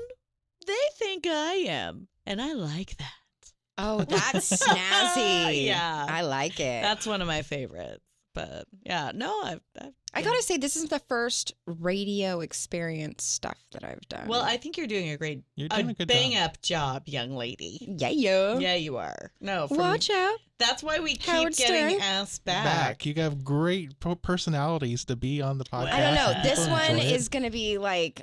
S7: They think I am, and I like that."
S6: Oh, that's snazzy.
S7: Yeah.
S6: I like it.
S7: That's one of my favorites. But yeah, no,
S6: I gotta say, this is the first radio experience stuff that I've done.
S7: Well, I think you're doing a
S1: You're doing a good
S7: bang
S1: job.
S7: up job, young lady.
S6: Yeah.
S7: Yeah, you are. No,
S6: Watch out.
S7: That's why we keep
S6: Howard
S7: getting
S6: Stern.
S7: asked back.
S1: You have great personalities to be on the podcast.
S6: I don't know.
S1: and
S6: This
S1: people
S6: one
S1: enjoy it.
S6: is gonna be like,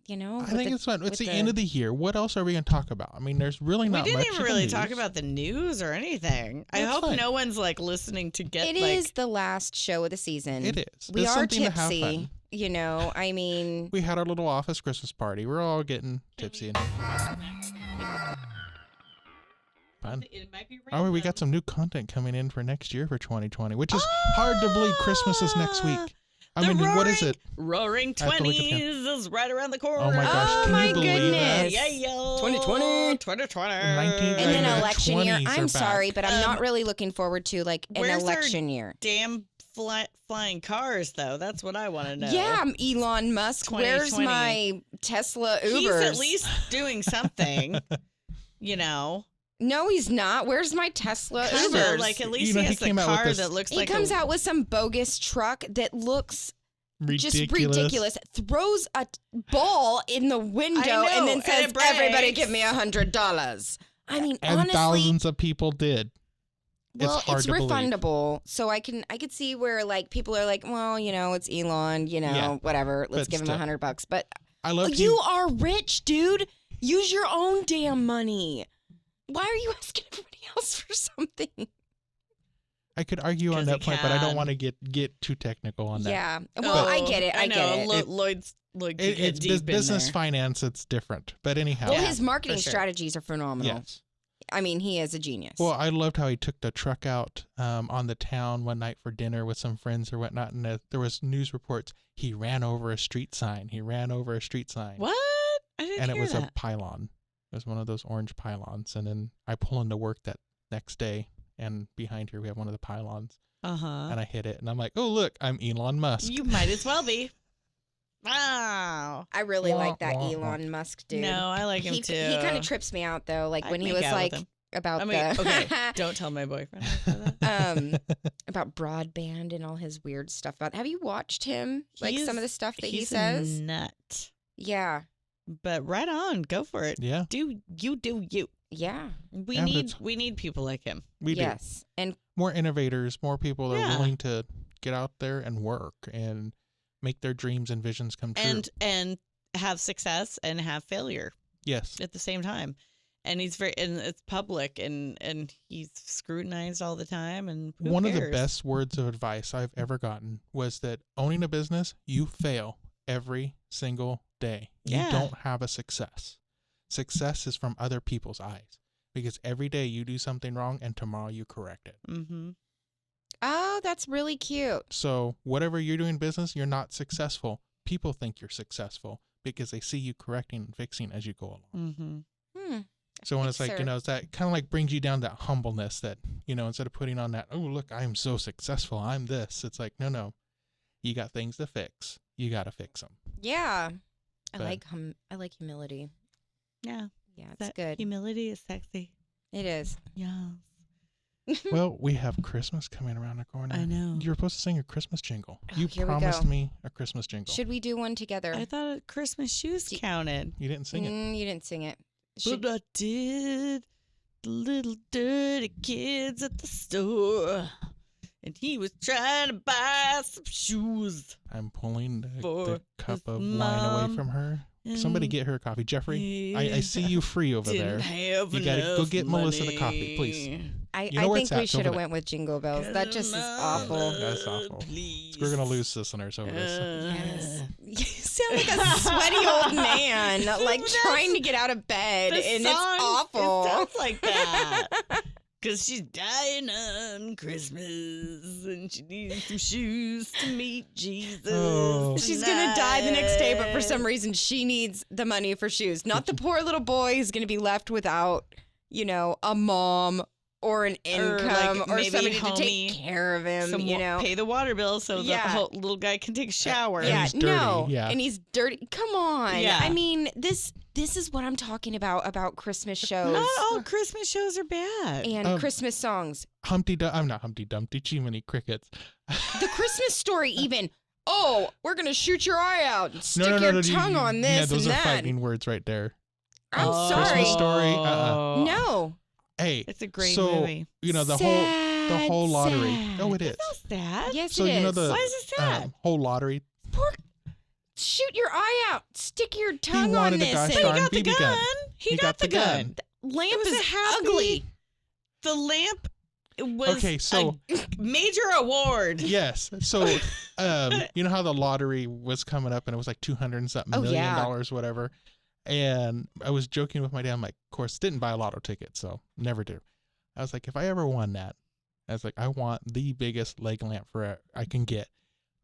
S6: you know.
S1: I think it's fun. It's the end of the year. What else are we going to talk about? I mean, there's really not
S7: We
S1: much.
S7: didn't even
S1: in the
S7: really
S1: news.
S7: talk about the news or anything. I
S1: That's
S7: hope
S1: fine.
S7: no one's like listening to get
S6: It
S7: like.
S6: is the last show of the season.
S1: It is.
S6: We
S1: It's
S6: are
S1: something to have
S6: tipsy.
S1: fun.
S6: You know, I mean,
S1: We had our little office Christmas party. We're all getting tipsy. And fun.
S7: It might be
S1: Oh, we got some new content coming in for next year for 2020, which is hard to believe Christmas is next week. I mean, what is it?
S7: Roaring
S1: I have to look at
S7: 20s is right around the corner.
S1: Oh my gosh, can
S6: my
S1: you believe that?
S6: goodness.
S7: Yeah, yo.
S6: 2020.
S7: 2020.
S6: and then
S1: the
S6: election year.
S1: 20s are
S6: I'm sorry,
S1: back.
S6: but I'm not really looking forward to like an
S7: where's our
S6: election year.
S7: Damn flying cars, though. That's what I want to know.
S6: Yeah, I'm Elon Musk. Where's
S7: 2020.
S6: my Tesla Ubers?
S7: He's at least doing something, you know.
S6: No, he's not. Where's my Tesla
S7: Kind
S6: Ubers?
S7: of, like at least
S1: You know,
S7: he
S1: he
S7: has a
S1: came out with
S7: car
S1: this-
S7: that looks
S6: he
S7: like
S6: comes out with some bogus truck that looks just ridiculous. Throws a ball in the window
S7: know,
S6: and then
S7: and
S6: says,
S7: it
S6: "Everybody,
S7: breaks."
S6: give me $100." I mean,
S1: And
S6: honestly,
S1: thousands of people did.
S6: well,
S1: it's hard to believe.
S6: refundable. So I could see where like people are like, well, you know, it's Elon, you know,
S1: Yeah,
S6: whatever. Let's
S1: but
S6: give him
S1: still.
S6: $100. But
S1: I love
S6: you are rich, dude. Use your own damn money. Why are you asking everybody else for something?
S1: I could argue on
S7: 'Cause
S1: that
S7: he
S1: point, but I don't
S7: can.
S1: want to get too technical on that.
S6: Yeah. Well, I get it. I get it.
S7: Lloyd could get
S1: It's
S7: deep in
S1: business
S7: there.
S1: finance. It's different. But anyhow.
S6: Well,
S7: Yeah,
S6: his marketing
S7: for sure.
S6: strategies are phenomenal.
S1: Yes.
S6: I mean, he is a genius.
S1: Well, I loved how he took the truck out on the town one night for dinner with some friends or whatnot, and there was news reports he ran over a street sign.
S7: What? I didn't
S1: And it
S7: hear
S1: was
S7: that.
S1: a pylon. It was one of those orange pylons. And then I pull into work that next day, and behind here we have one of the pylons, and I hit it, and I'm like, oh look, I'm Elon Musk.
S7: You might as well be. Wow.
S6: I really
S1: Wah,
S6: like that
S1: wah, wah.
S6: Elon Musk dude.
S7: No, I like him
S6: he,
S7: too.
S6: He kind of trips me out though, like
S7: I'd
S6: when he
S7: make
S6: was
S7: out with
S6: like
S7: him.
S6: about
S7: I mean,
S6: the
S7: okay, don't tell my boyfriend. That.
S6: about broadband and all his weird stuff. Have you watched him? Like some of the stuff that he
S7: He's
S6: says.
S7: a nut.
S6: Yeah,
S7: But right on, go for it.
S1: Yeah,
S7: Do you.
S6: yeah,
S7: We
S1: Yeah, but
S7: need
S1: it's-
S7: we need people like him.
S1: we do.
S6: yes, and
S1: More innovators, more people that
S7: Yeah.
S1: are willing to get out there and work and make their dreams and visions come true.
S7: And have success and have failure
S1: yes.
S7: at the same time. And he's and it's public and he's scrutinized all the time and who
S1: One of the
S7: cares?
S1: best words of advice I've ever gotten was that owning a business, you fail every single day.
S7: Yeah.
S1: You don't have a success. Success is from other people's eyes because every day you do something wrong and tomorrow you correct it.
S7: Mm-hmm.
S6: oh, that's really cute.
S1: So whatever you're doing in business, you're not successful. People think you're successful because they see you correcting and fixing as you go along.
S7: Mm-hmm.
S1: So when it's
S6: Thanks,
S1: like,
S6: sir.
S1: you know, it's that kind of like brings you down that humbleness that, you know, instead of putting on that, oh, look, I'm so successful, I'm this. It's like, no, you got things to fix. You got to fix them.
S6: Yeah, I
S1: But-
S6: like humility.
S7: Yeah.
S6: Yeah, it's
S7: That
S6: good.
S7: Humility is sexy.
S6: It is.
S7: Yeah.
S1: Well, we have Christmas coming around the corner.
S7: I know.
S1: You were supposed to sing a Christmas jingle.
S6: Oh,
S1: You
S6: here we
S1: promised
S6: go.
S1: me a Christmas jingle.
S6: Should we do one together?
S7: I thought Christmas shoes counted.
S1: You didn't sing it.
S6: You didn't sing it.
S7: But I did. The little dirty kids at the store. And he was trying to buy some shoes.
S1: I'm pulling the
S7: For
S1: cup
S7: his
S1: of wine
S7: mom
S1: away from her. Somebody get her a coffee. Jeffrey,
S7: he
S1: I see you free over there.
S7: Didn't have
S1: You gotta go
S7: enough
S1: get Melissa the coffee,
S7: money.
S1: please.
S6: I
S1: You know where
S6: think
S1: it's at,
S6: we
S1: it's
S6: should
S1: over
S6: have
S1: there.
S6: went with Jingle Bells. That just is awful.
S1: That's awful.
S7: Please.
S1: We're gonna lose listeners over this.
S6: Yes. You sound like a sweaty old man, like trying to get out of bed,
S7: The
S6: and
S7: song,
S6: it's awful.
S7: It sounds like that. Because she's dying on Christmas and she needs some shoes to meet Jesus.
S1: Oh.
S6: She's gonna die the next day, but for some
S7: tonight.
S6: reason she needs the money for shoes. Not the poor little boy who's gonna be left without, you know, a mom or an income or
S7: maybe
S6: somebody to
S7: homie,
S6: take care of him, you know.
S7: Pay the water bill so the whole little guy can take a shower.
S6: Yeah,
S1: he's dirty,
S6: no.
S1: yeah.
S6: And he's dirty. Come on.
S7: Yeah.
S6: I mean, this is what I'm talking about Christmas shows.
S7: Not all Christmas shows are bad.
S6: And Christmas songs.
S1: I'm not Humpty Dumpty, Jiminy Crickets.
S6: The Christmas Story even. Oh, we're going to shoot your eye out and stick
S1: No,
S6: your tongue on this
S1: Yeah, those
S6: and
S1: are
S6: that.
S1: fighting words right there.
S6: I'm sorry.
S1: Christmas Story.
S6: No.
S1: Hey,
S7: it's a great
S1: so,
S7: movie.
S1: You know, the
S6: Sad,
S1: whole lottery.
S6: sad.
S1: Oh, it is.
S7: It's not sad.
S6: Yes,
S1: So,
S6: it
S1: you know,
S6: is.
S1: the
S7: Why is it sad?
S1: whole lottery.
S6: Shoot your eye out. Stick your tongue
S1: He
S6: on
S1: wanted
S6: this.
S1: the gosh
S6: and-
S1: darn
S7: got the
S1: BB gun.
S7: He got the gun.
S6: Lamp
S7: It was
S6: is
S7: a happy-
S6: ugly.
S7: The lamp was
S1: Okay, so
S7: a major award.
S1: yes, so you know how the lottery was coming up and it was like $200 and something million dollars, whatever. And I was joking with my dad. I'm like, of course, didn't buy a lotto ticket, so never do. I was like, if I ever won that, I was like, I want the biggest leg lamp I can get.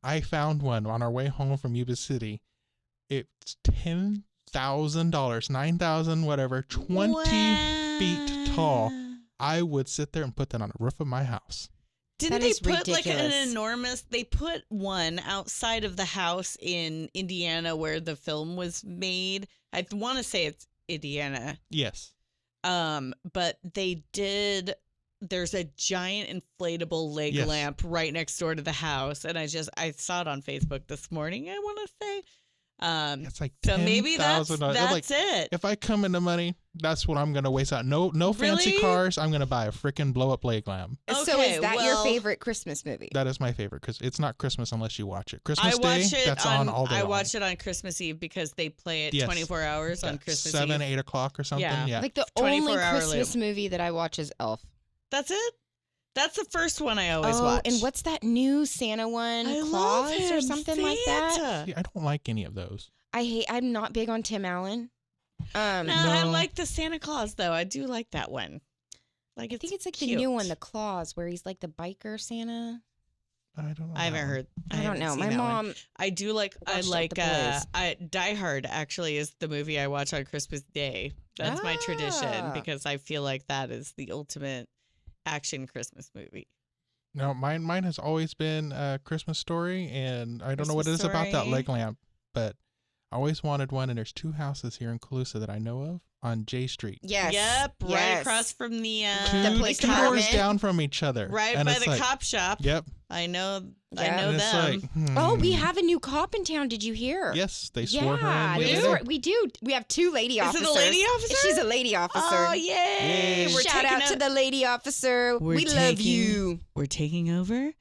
S1: I found one on our way home from Yuba City. It's $10,000, $9,000, whatever, 20 feet tall. I would sit there and put that on the roof of my house.
S7: Didn't
S6: That
S7: they
S6: is
S7: put like
S6: ridiculous.
S7: an enormous? They put one outside of the house in Indiana where the film was made. I want to say it's Indiana.
S1: Yes.
S7: But they did. There's a giant inflatable leg
S1: Yes.
S7: lamp right next door to the house, and I saw it on Facebook this morning. I want to say.
S1: It's like
S7: So maybe that's
S1: like,
S7: it.
S1: If I come into money, that's what I'm gonna waste out. No fancy
S7: Really?
S1: cars. I'm gonna buy a freaking blow up leg lamp.
S6: So
S7: Okay,
S6: is that your
S7: well-
S6: favorite Christmas movie?
S1: That is my favorite because it's not Christmas unless you watch it.
S7: I
S1: Christmas Day,
S7: watch it
S1: that's on all day
S7: I
S1: long.
S7: watch it on Christmas Eve because they play it
S1: Yes.
S7: 24 hours on
S1: Yeah,
S7: Christmas
S1: 7,
S7: Eve.
S1: 8 o'clock or something.
S7: Yeah.
S1: Yeah.
S6: Like the
S7: 24
S6: only
S7: hour
S6: Christmas movie that I watch is Elf.
S7: That's it. That's the first one I always
S6: Oh,
S7: watch.
S6: and what's that new Santa one?
S7: I
S6: Claus
S7: love him,
S6: or something like that?
S7: Santa.
S1: See, I don't like any of those.
S6: I'm not big on Tim Allen.
S7: No, I
S1: No.
S7: like the Santa Claus though. I do like that one. Like
S6: I think it's like the
S7: cute.
S6: new one, the Claus, where he's like the biker Santa.
S1: I don't know.
S7: I haven't
S1: that
S7: heard.
S6: I don't
S7: haven't
S6: know.
S7: seen
S6: My
S7: that one.
S6: mom.
S7: I do like. I
S6: watched it with
S7: like.
S6: the boys.
S7: Die Hard actually is the movie I watch on Christmas Day. That's my tradition
S6: Ah.
S7: because I feel like that is the ultimate action Christmas movie.
S1: No, mine has always been a Christmas Story, and I don't know what it is
S7: Christmas
S1: about that
S7: Story.
S1: leg lamp, but I always wanted one. And there's 2 houses here in Colusa that I know of on J Street.
S6: Yes.
S7: Yep, right
S6: yes.
S7: across from the
S1: Two,
S6: police
S1: two doors
S6: department.
S1: down from each other.
S7: right
S1: and
S7: by
S1: it's
S7: the
S1: like,
S7: cop shop.
S1: Yep.
S7: I know. I
S6: Yeah.
S7: know
S1: And it's
S7: them.
S1: like,
S6: Oh, we
S1: hmm.
S6: have a new cop in town. Did you hear?
S1: Yes, they swore her
S6: Yeah,
S1: in. the
S6: they
S1: other
S6: swore-
S1: day.
S6: we do. We have 2 lady
S7: Is
S6: officers.
S7: it a lady officer?
S6: She's a lady officer.
S7: Oh yay!
S1: Yay.
S7: We're
S6: Shout
S7: taking
S6: out to the lady officer.
S7: We're
S6: We love
S7: taking-
S6: you.
S7: We're taking over.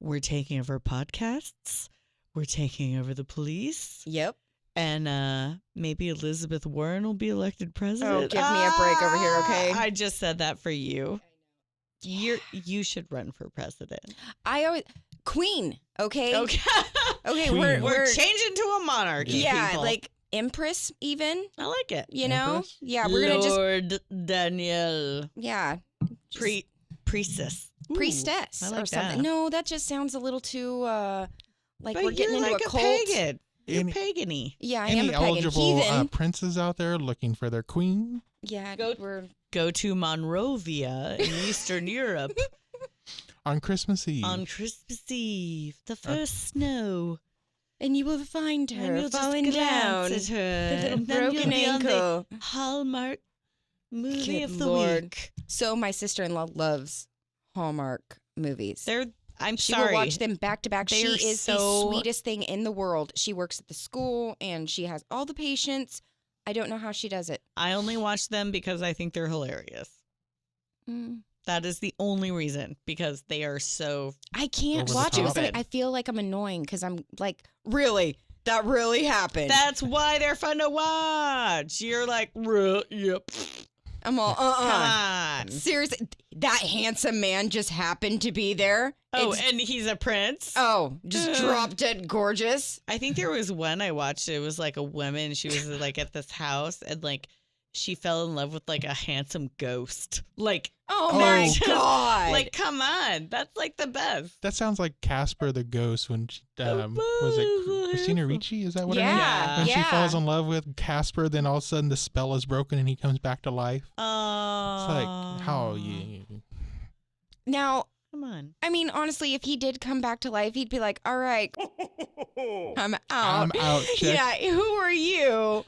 S7: We're taking over podcasts. We're taking over the police.
S6: Yep.
S7: And maybe Elizabeth Warren will be elected president.
S6: give me a break over here, okay?
S7: I just said that for you. You should run for president.
S6: I always Queen. Okay.
S7: Okay.
S6: Okay.
S1: Queen.
S6: We're
S7: changing to a monarchy.
S6: yeah,
S7: people.
S6: like Empress even.
S7: I like it.
S6: You know.
S1: Empress?
S6: Yeah, we're gonna just
S7: Lord Danielle, priestess, Ooh,
S6: priestess
S7: I like
S6: or something.
S7: that.
S6: No, that just sounds a little too like
S7: But
S6: we're getting
S7: you're
S6: into
S7: like
S6: a cult.
S7: pagan. You're
S1: Any-
S7: pagan-y.
S6: Yeah, I am
S1: Any
S6: a pagan
S1: eligible
S6: heathen.
S1: princes out there looking for their queen?
S6: Yeah,
S7: Go- Go to Monrovia in Eastern Europe
S1: On Christmas Eve.
S7: on Christmas Eve, the first snow.
S6: and you will find
S7: And
S6: her
S7: you'll just
S6: falling down.
S7: glance at her.
S6: The little
S7: and then you'll
S6: broken
S7: be on the
S6: ankle.
S7: Hallmark movie
S6: Good
S7: of the
S6: Lord.
S7: week.
S6: So my sister-in-law loves Hallmark movies.
S7: I'm
S6: She
S7: sorry.
S6: will watch them back to back. She
S7: They're
S6: is the
S7: so-
S6: sweetest thing in the world. She works at the school and she has all the patience. I don't know how she does it.
S7: I only watch them because I think they're hilarious.
S6: Mm.
S7: That is the only reason, because they are so.
S6: I can't
S1: Over the
S6: watch it.
S1: top.
S6: because I feel like I'm annoying because I'm like, really? That really happened?
S7: That's why they're fun to watch. You're like, yep.
S6: I'm all,
S7: Come on.
S6: Seriously, that handsome man just happened to be there.
S7: Oh,
S6: It's-
S7: and he's a prince.
S6: just drop dead gorgeous.
S7: I think there was one I watched. It was like a woman. She was like at this house, and like she fell in love with like a handsome ghost. Like,
S6: Oh my
S1: Oh.
S6: God.
S7: like, come on, that's like the best.
S1: That sounds like Casper the Ghost when she, was it Christina Ricci? Is that what
S6: Yeah,
S1: her name is? When
S6: yeah.
S1: she falls in love with Casper, then all of a sudden the spell is broken and he comes back to life.
S7: Oh,
S1: It's like, how you
S6: Now,
S7: Come on.
S6: I mean, honestly, if he did come back to life, he'd be like, all right, I'm out.
S1: I'm out, chick.
S6: Yeah, who are you?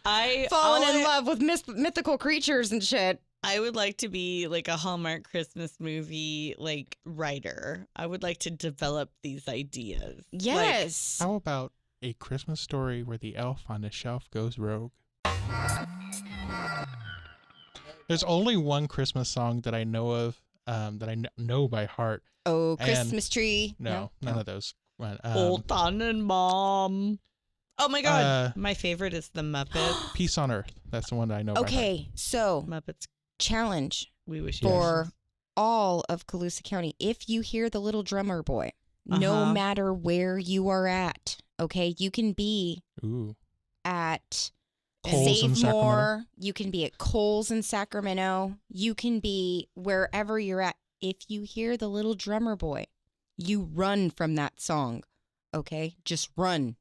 S6: Falling in love with mythical creatures and shit.
S7: I would like to be like a Hallmark Christmas movie like writer. I would like to develop these ideas.
S6: Yes.
S1: How about a Christmas story where the elf on the shelf goes rogue? There's only one Christmas song that I know of, that I know by heart.
S6: Oh, Christmas tree.
S1: No, none of those.
S7: Old Tannenbaum. Oh my God. My favorite is the Muppet.
S1: Peace on Earth. That's the one that I know by heart.
S6: Okay, so
S7: Muppets.
S6: Challenge
S7: We wish
S6: for all of Colusa County. If you hear the little drummer boy, no matter where you are at, okay, you can be at
S1: Kohl's in
S6: Save
S1: Sacramento.
S6: More. You can be at Kohl's in Sacramento. You can be wherever you're at. If you hear the little drummer boy, you run from that song, okay? Just run.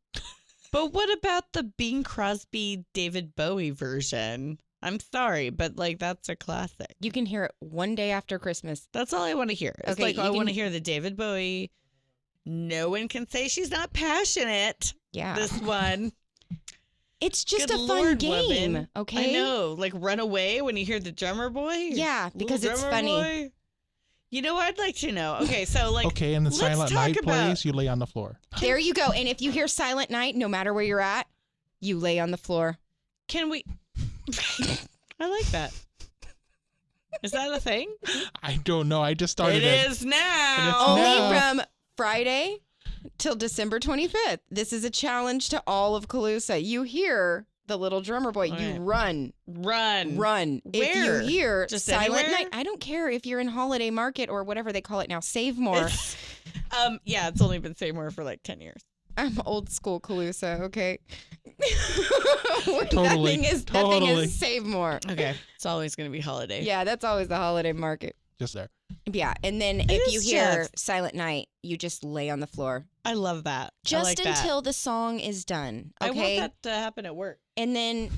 S7: But what about the Bing Crosby, David Bowie version? I'm sorry, but like that's a classic.
S6: You can hear it one day after Christmas.
S7: That's all I want to hear. It's
S6: Okay,
S7: like I want to hear the David Bowie. No one can say she's not passionate.
S6: Yeah.
S7: This one.
S6: It's just
S7: Good
S6: a fun
S7: Lord,
S6: game,
S7: woman.
S6: okay?
S7: I know. Like run away when you hear the drummer boy?
S6: Yeah, because
S7: Little
S6: it's
S7: drummer
S6: funny.
S7: boy? You know, I'd like to know. Okay, so like
S1: Okay, and the
S7: let's
S1: Silent
S7: talk
S1: Night
S7: about-
S1: plays, you lay on the floor.
S6: There you go. And if you hear Silent Night, no matter where you're at, you lay on the floor.
S7: Can we I like that. Is that a thing?
S1: I don't know. I just started
S7: It is now.
S6: Only from Friday till December 25th. This is a challenge to all of Colusa. You hear the little drummer boy,
S7: Okay.
S6: you run.
S7: Run.
S6: If you
S7: Where?
S6: hear
S7: Just
S6: Silent
S7: anywhere?
S6: Night, I don't care if you're in Holiday Market or whatever they call it now, Save More.
S7: Yeah, it's only been Save More for like 10 years.
S6: I'm old school Colusa, okay?
S1: Totally,
S6: That thing
S1: totally.
S6: is Save More.
S7: Okay. It's always going to be holiday.
S6: Yeah, that's always the Holiday Market.
S1: Just there.
S6: Yeah, and then if you
S7: is
S6: hear
S7: just-
S6: Silent Night, you just lay on the floor.
S7: I love that.
S6: Just
S7: I like that.
S6: until the song is done,
S7: I
S6: okay?
S7: want that to happen at work.
S6: And then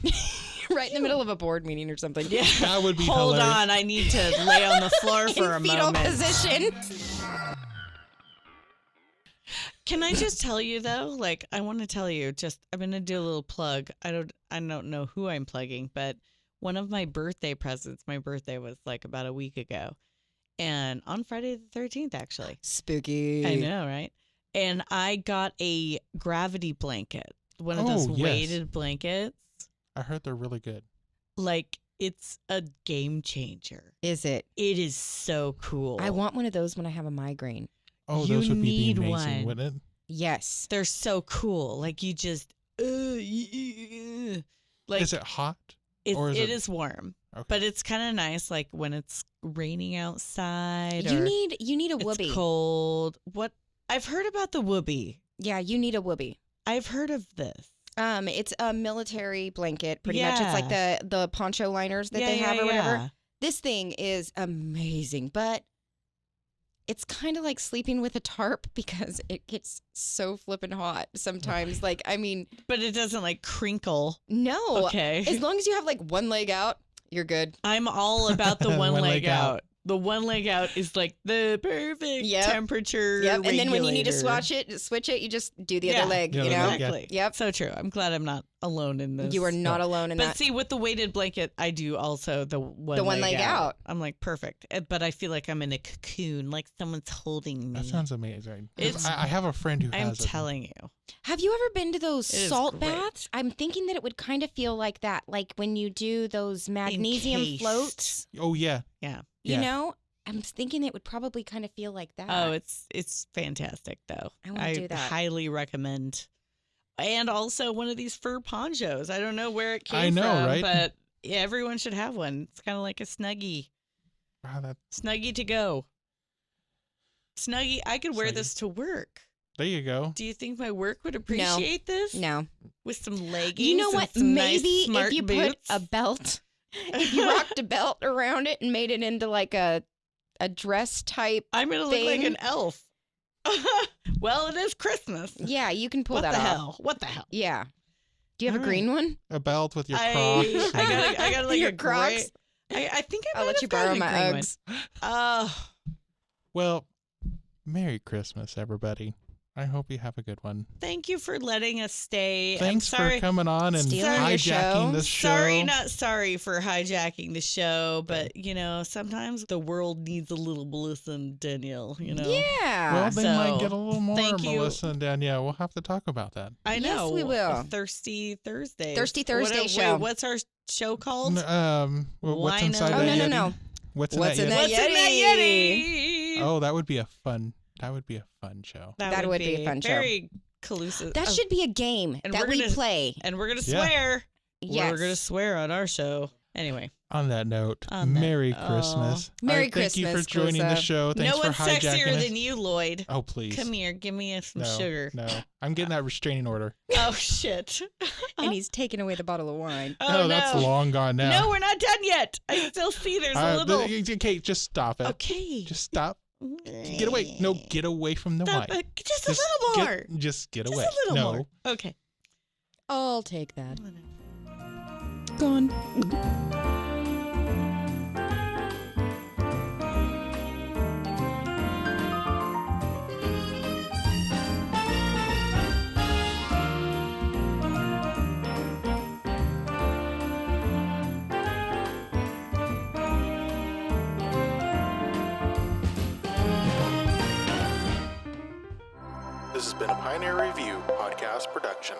S6: right in the middle of a board meeting or something.
S7: Yeah.
S1: That would be
S7: Hold
S1: hilarious.
S7: on. I need to lay on the floor for a
S6: In fetal
S7: moment.
S6: position.
S7: Can I just tell you though? Like, I want to tell you. I'm gonna do a little plug. I don't know who I'm plugging, but one of my birthday presents. My birthday was like about a week ago, and on Friday the 13th, actually.
S6: Spooky.
S7: I know, right? And I got a gravity blanket, one of those
S1: Oh, yes.
S7: weighted blankets.
S1: I heard they're really good.
S7: Like, it's a game changer.
S6: Is it?
S7: It is so cool.
S6: I want one of those when I have a migraine.
S1: Oh,
S7: You
S1: those would be
S7: need
S1: amazing,
S7: one.
S1: wouldn't it?
S6: Yes.
S7: They're so cool. Like, you just, like,
S1: Is it hot?
S7: It
S1: or is
S7: it is warm,
S1: Okay.
S7: but it's kind of nice, like when it's raining outside.
S6: You
S7: or
S6: need a
S7: it's
S6: whoopee.
S7: cold. What I've heard about the whoopee.
S6: Yeah, you need a whoopee.
S7: I've heard of this.
S6: It's a military blanket, pretty much. It's like the poncho liners that they have or whatever. This thing is amazing, but it's kind of like sleeping with a tarp because it gets so flippin' hot sometimes. Like, I mean,
S7: But it doesn't like crinkle.
S6: no.
S7: Okay.
S6: As long as you have like one leg out, you're good.
S7: I'm all about the one,
S1: One
S7: leg
S1: leg out.
S7: out. The one leg out is like the perfect
S6: Yep.
S7: temperature.
S6: Yep. And then when you need to
S7: regulator.
S6: switch it, you just do the
S7: Yeah.
S6: other leg,
S1: The
S6: you
S1: other
S6: know?
S1: leg, yeah.
S7: Exactly.
S6: Yep.
S7: So true. I'm glad I'm not alone in this.
S6: You are not alone in
S7: But
S6: that.
S7: see, with the weighted blanket, I do also the one
S6: leg out.
S7: I'm like, perfect. But I feel like I'm in a cocoon, like someone's holding me.
S1: That sounds amazing.
S7: It's-
S1: I have a friend who
S7: I'm
S1: has it.
S7: telling you.
S6: Have you ever been to those
S7: It is
S6: salt
S7: great.
S6: baths? I'm thinking that it would kind of feel like that, like when you do those magnesium
S7: Encased.
S6: floats.
S1: Oh, yeah.
S7: Yeah.
S6: You
S1: Yeah.
S6: know, I'm thinking it would probably kind of feel like that.
S7: Oh, it's fantastic though.
S6: I wanna do that.
S7: highly recommend. And also one of these fur ponchos. I don't know where it came
S1: I know,
S7: from,
S1: right?
S7: but yeah, everyone should have one. It's kind of like a Snuggie.
S1: Wow, that,
S7: Snuggie to go. Snuggie, I could wear
S1: Snuggie.
S7: this to work.
S1: there you go.
S7: Do you think my work would appreciate this?
S6: no.
S7: With some leggings.
S6: You know
S7: and
S6: what?
S7: some
S6: Maybe
S7: nice, smart
S6: if you
S7: boots.
S6: put a belt, if you rocked a belt around it and made it into like a dress type.
S7: I'm gonna look like
S6: thing.
S7: an elf. Well, it is Christmas.
S6: Yeah, you can pull
S7: What
S6: that
S7: the
S6: off.
S7: hell? What the hell?
S6: Yeah. Do you have
S7: All
S6: a green one?
S1: A belt with your
S7: I
S1: Crocs.
S7: got like
S6: Your
S7: a
S6: Crocs?
S7: gray. I think I
S6: I'll
S7: might
S6: let you
S7: have gotten
S6: borrow
S7: a
S6: my
S7: green
S6: Uggs.
S7: one.
S1: Well, Merry Christmas, everybody. I hope you have a good one.
S7: Thank you for letting us stay.
S1: Thanks for coming on and hijacking the show.
S7: Not sorry for hijacking the show, but, sometimes the world needs a little Melissa and Danielle,
S6: Yeah.
S1: Well, they might get a little more Melissa and Danielle. We'll have to talk about that.
S7: I know.
S6: Yes, we will.
S7: A Thirsty Thursday.
S6: Thirsty Thursday show.
S7: Wait, what's our show called?
S1: What's inside that Yeti?
S6: No.
S1: What's
S6: in that
S7: Yeti? What's in that Yeti?
S1: Oh, that would be a fun show.
S6: That would be a fun show.
S7: Very Colusa.
S6: That should be a game that we play.
S7: And we're going to swear.
S6: Yes.
S7: We're going to swear on our show. Anyway.
S1: On that note, Merry Christmas.
S6: Merry
S1: Christmas. Thank you for joining the show. Thanks
S7: no one's
S1: for hijacking
S7: sexier
S1: us.
S7: than you, Lloyd.
S1: Oh, please.
S7: Come here. Give me some sugar.
S1: No. I'm getting that restraining order.
S7: Oh, shit.
S6: And he's taking away the bottle of wine.
S7: Oh, no.
S1: That's long gone now.
S7: No, we're not done yet. I still see there's a little.
S1: Okay, just stop it.
S7: Okay.
S1: Just stop. Get away. No, get away from the wine.
S7: Just a little more.
S1: Just get away.
S7: Just a little more. Okay.
S6: I'll take that. Gone.
S1: This has been a Pioneer Review podcast production.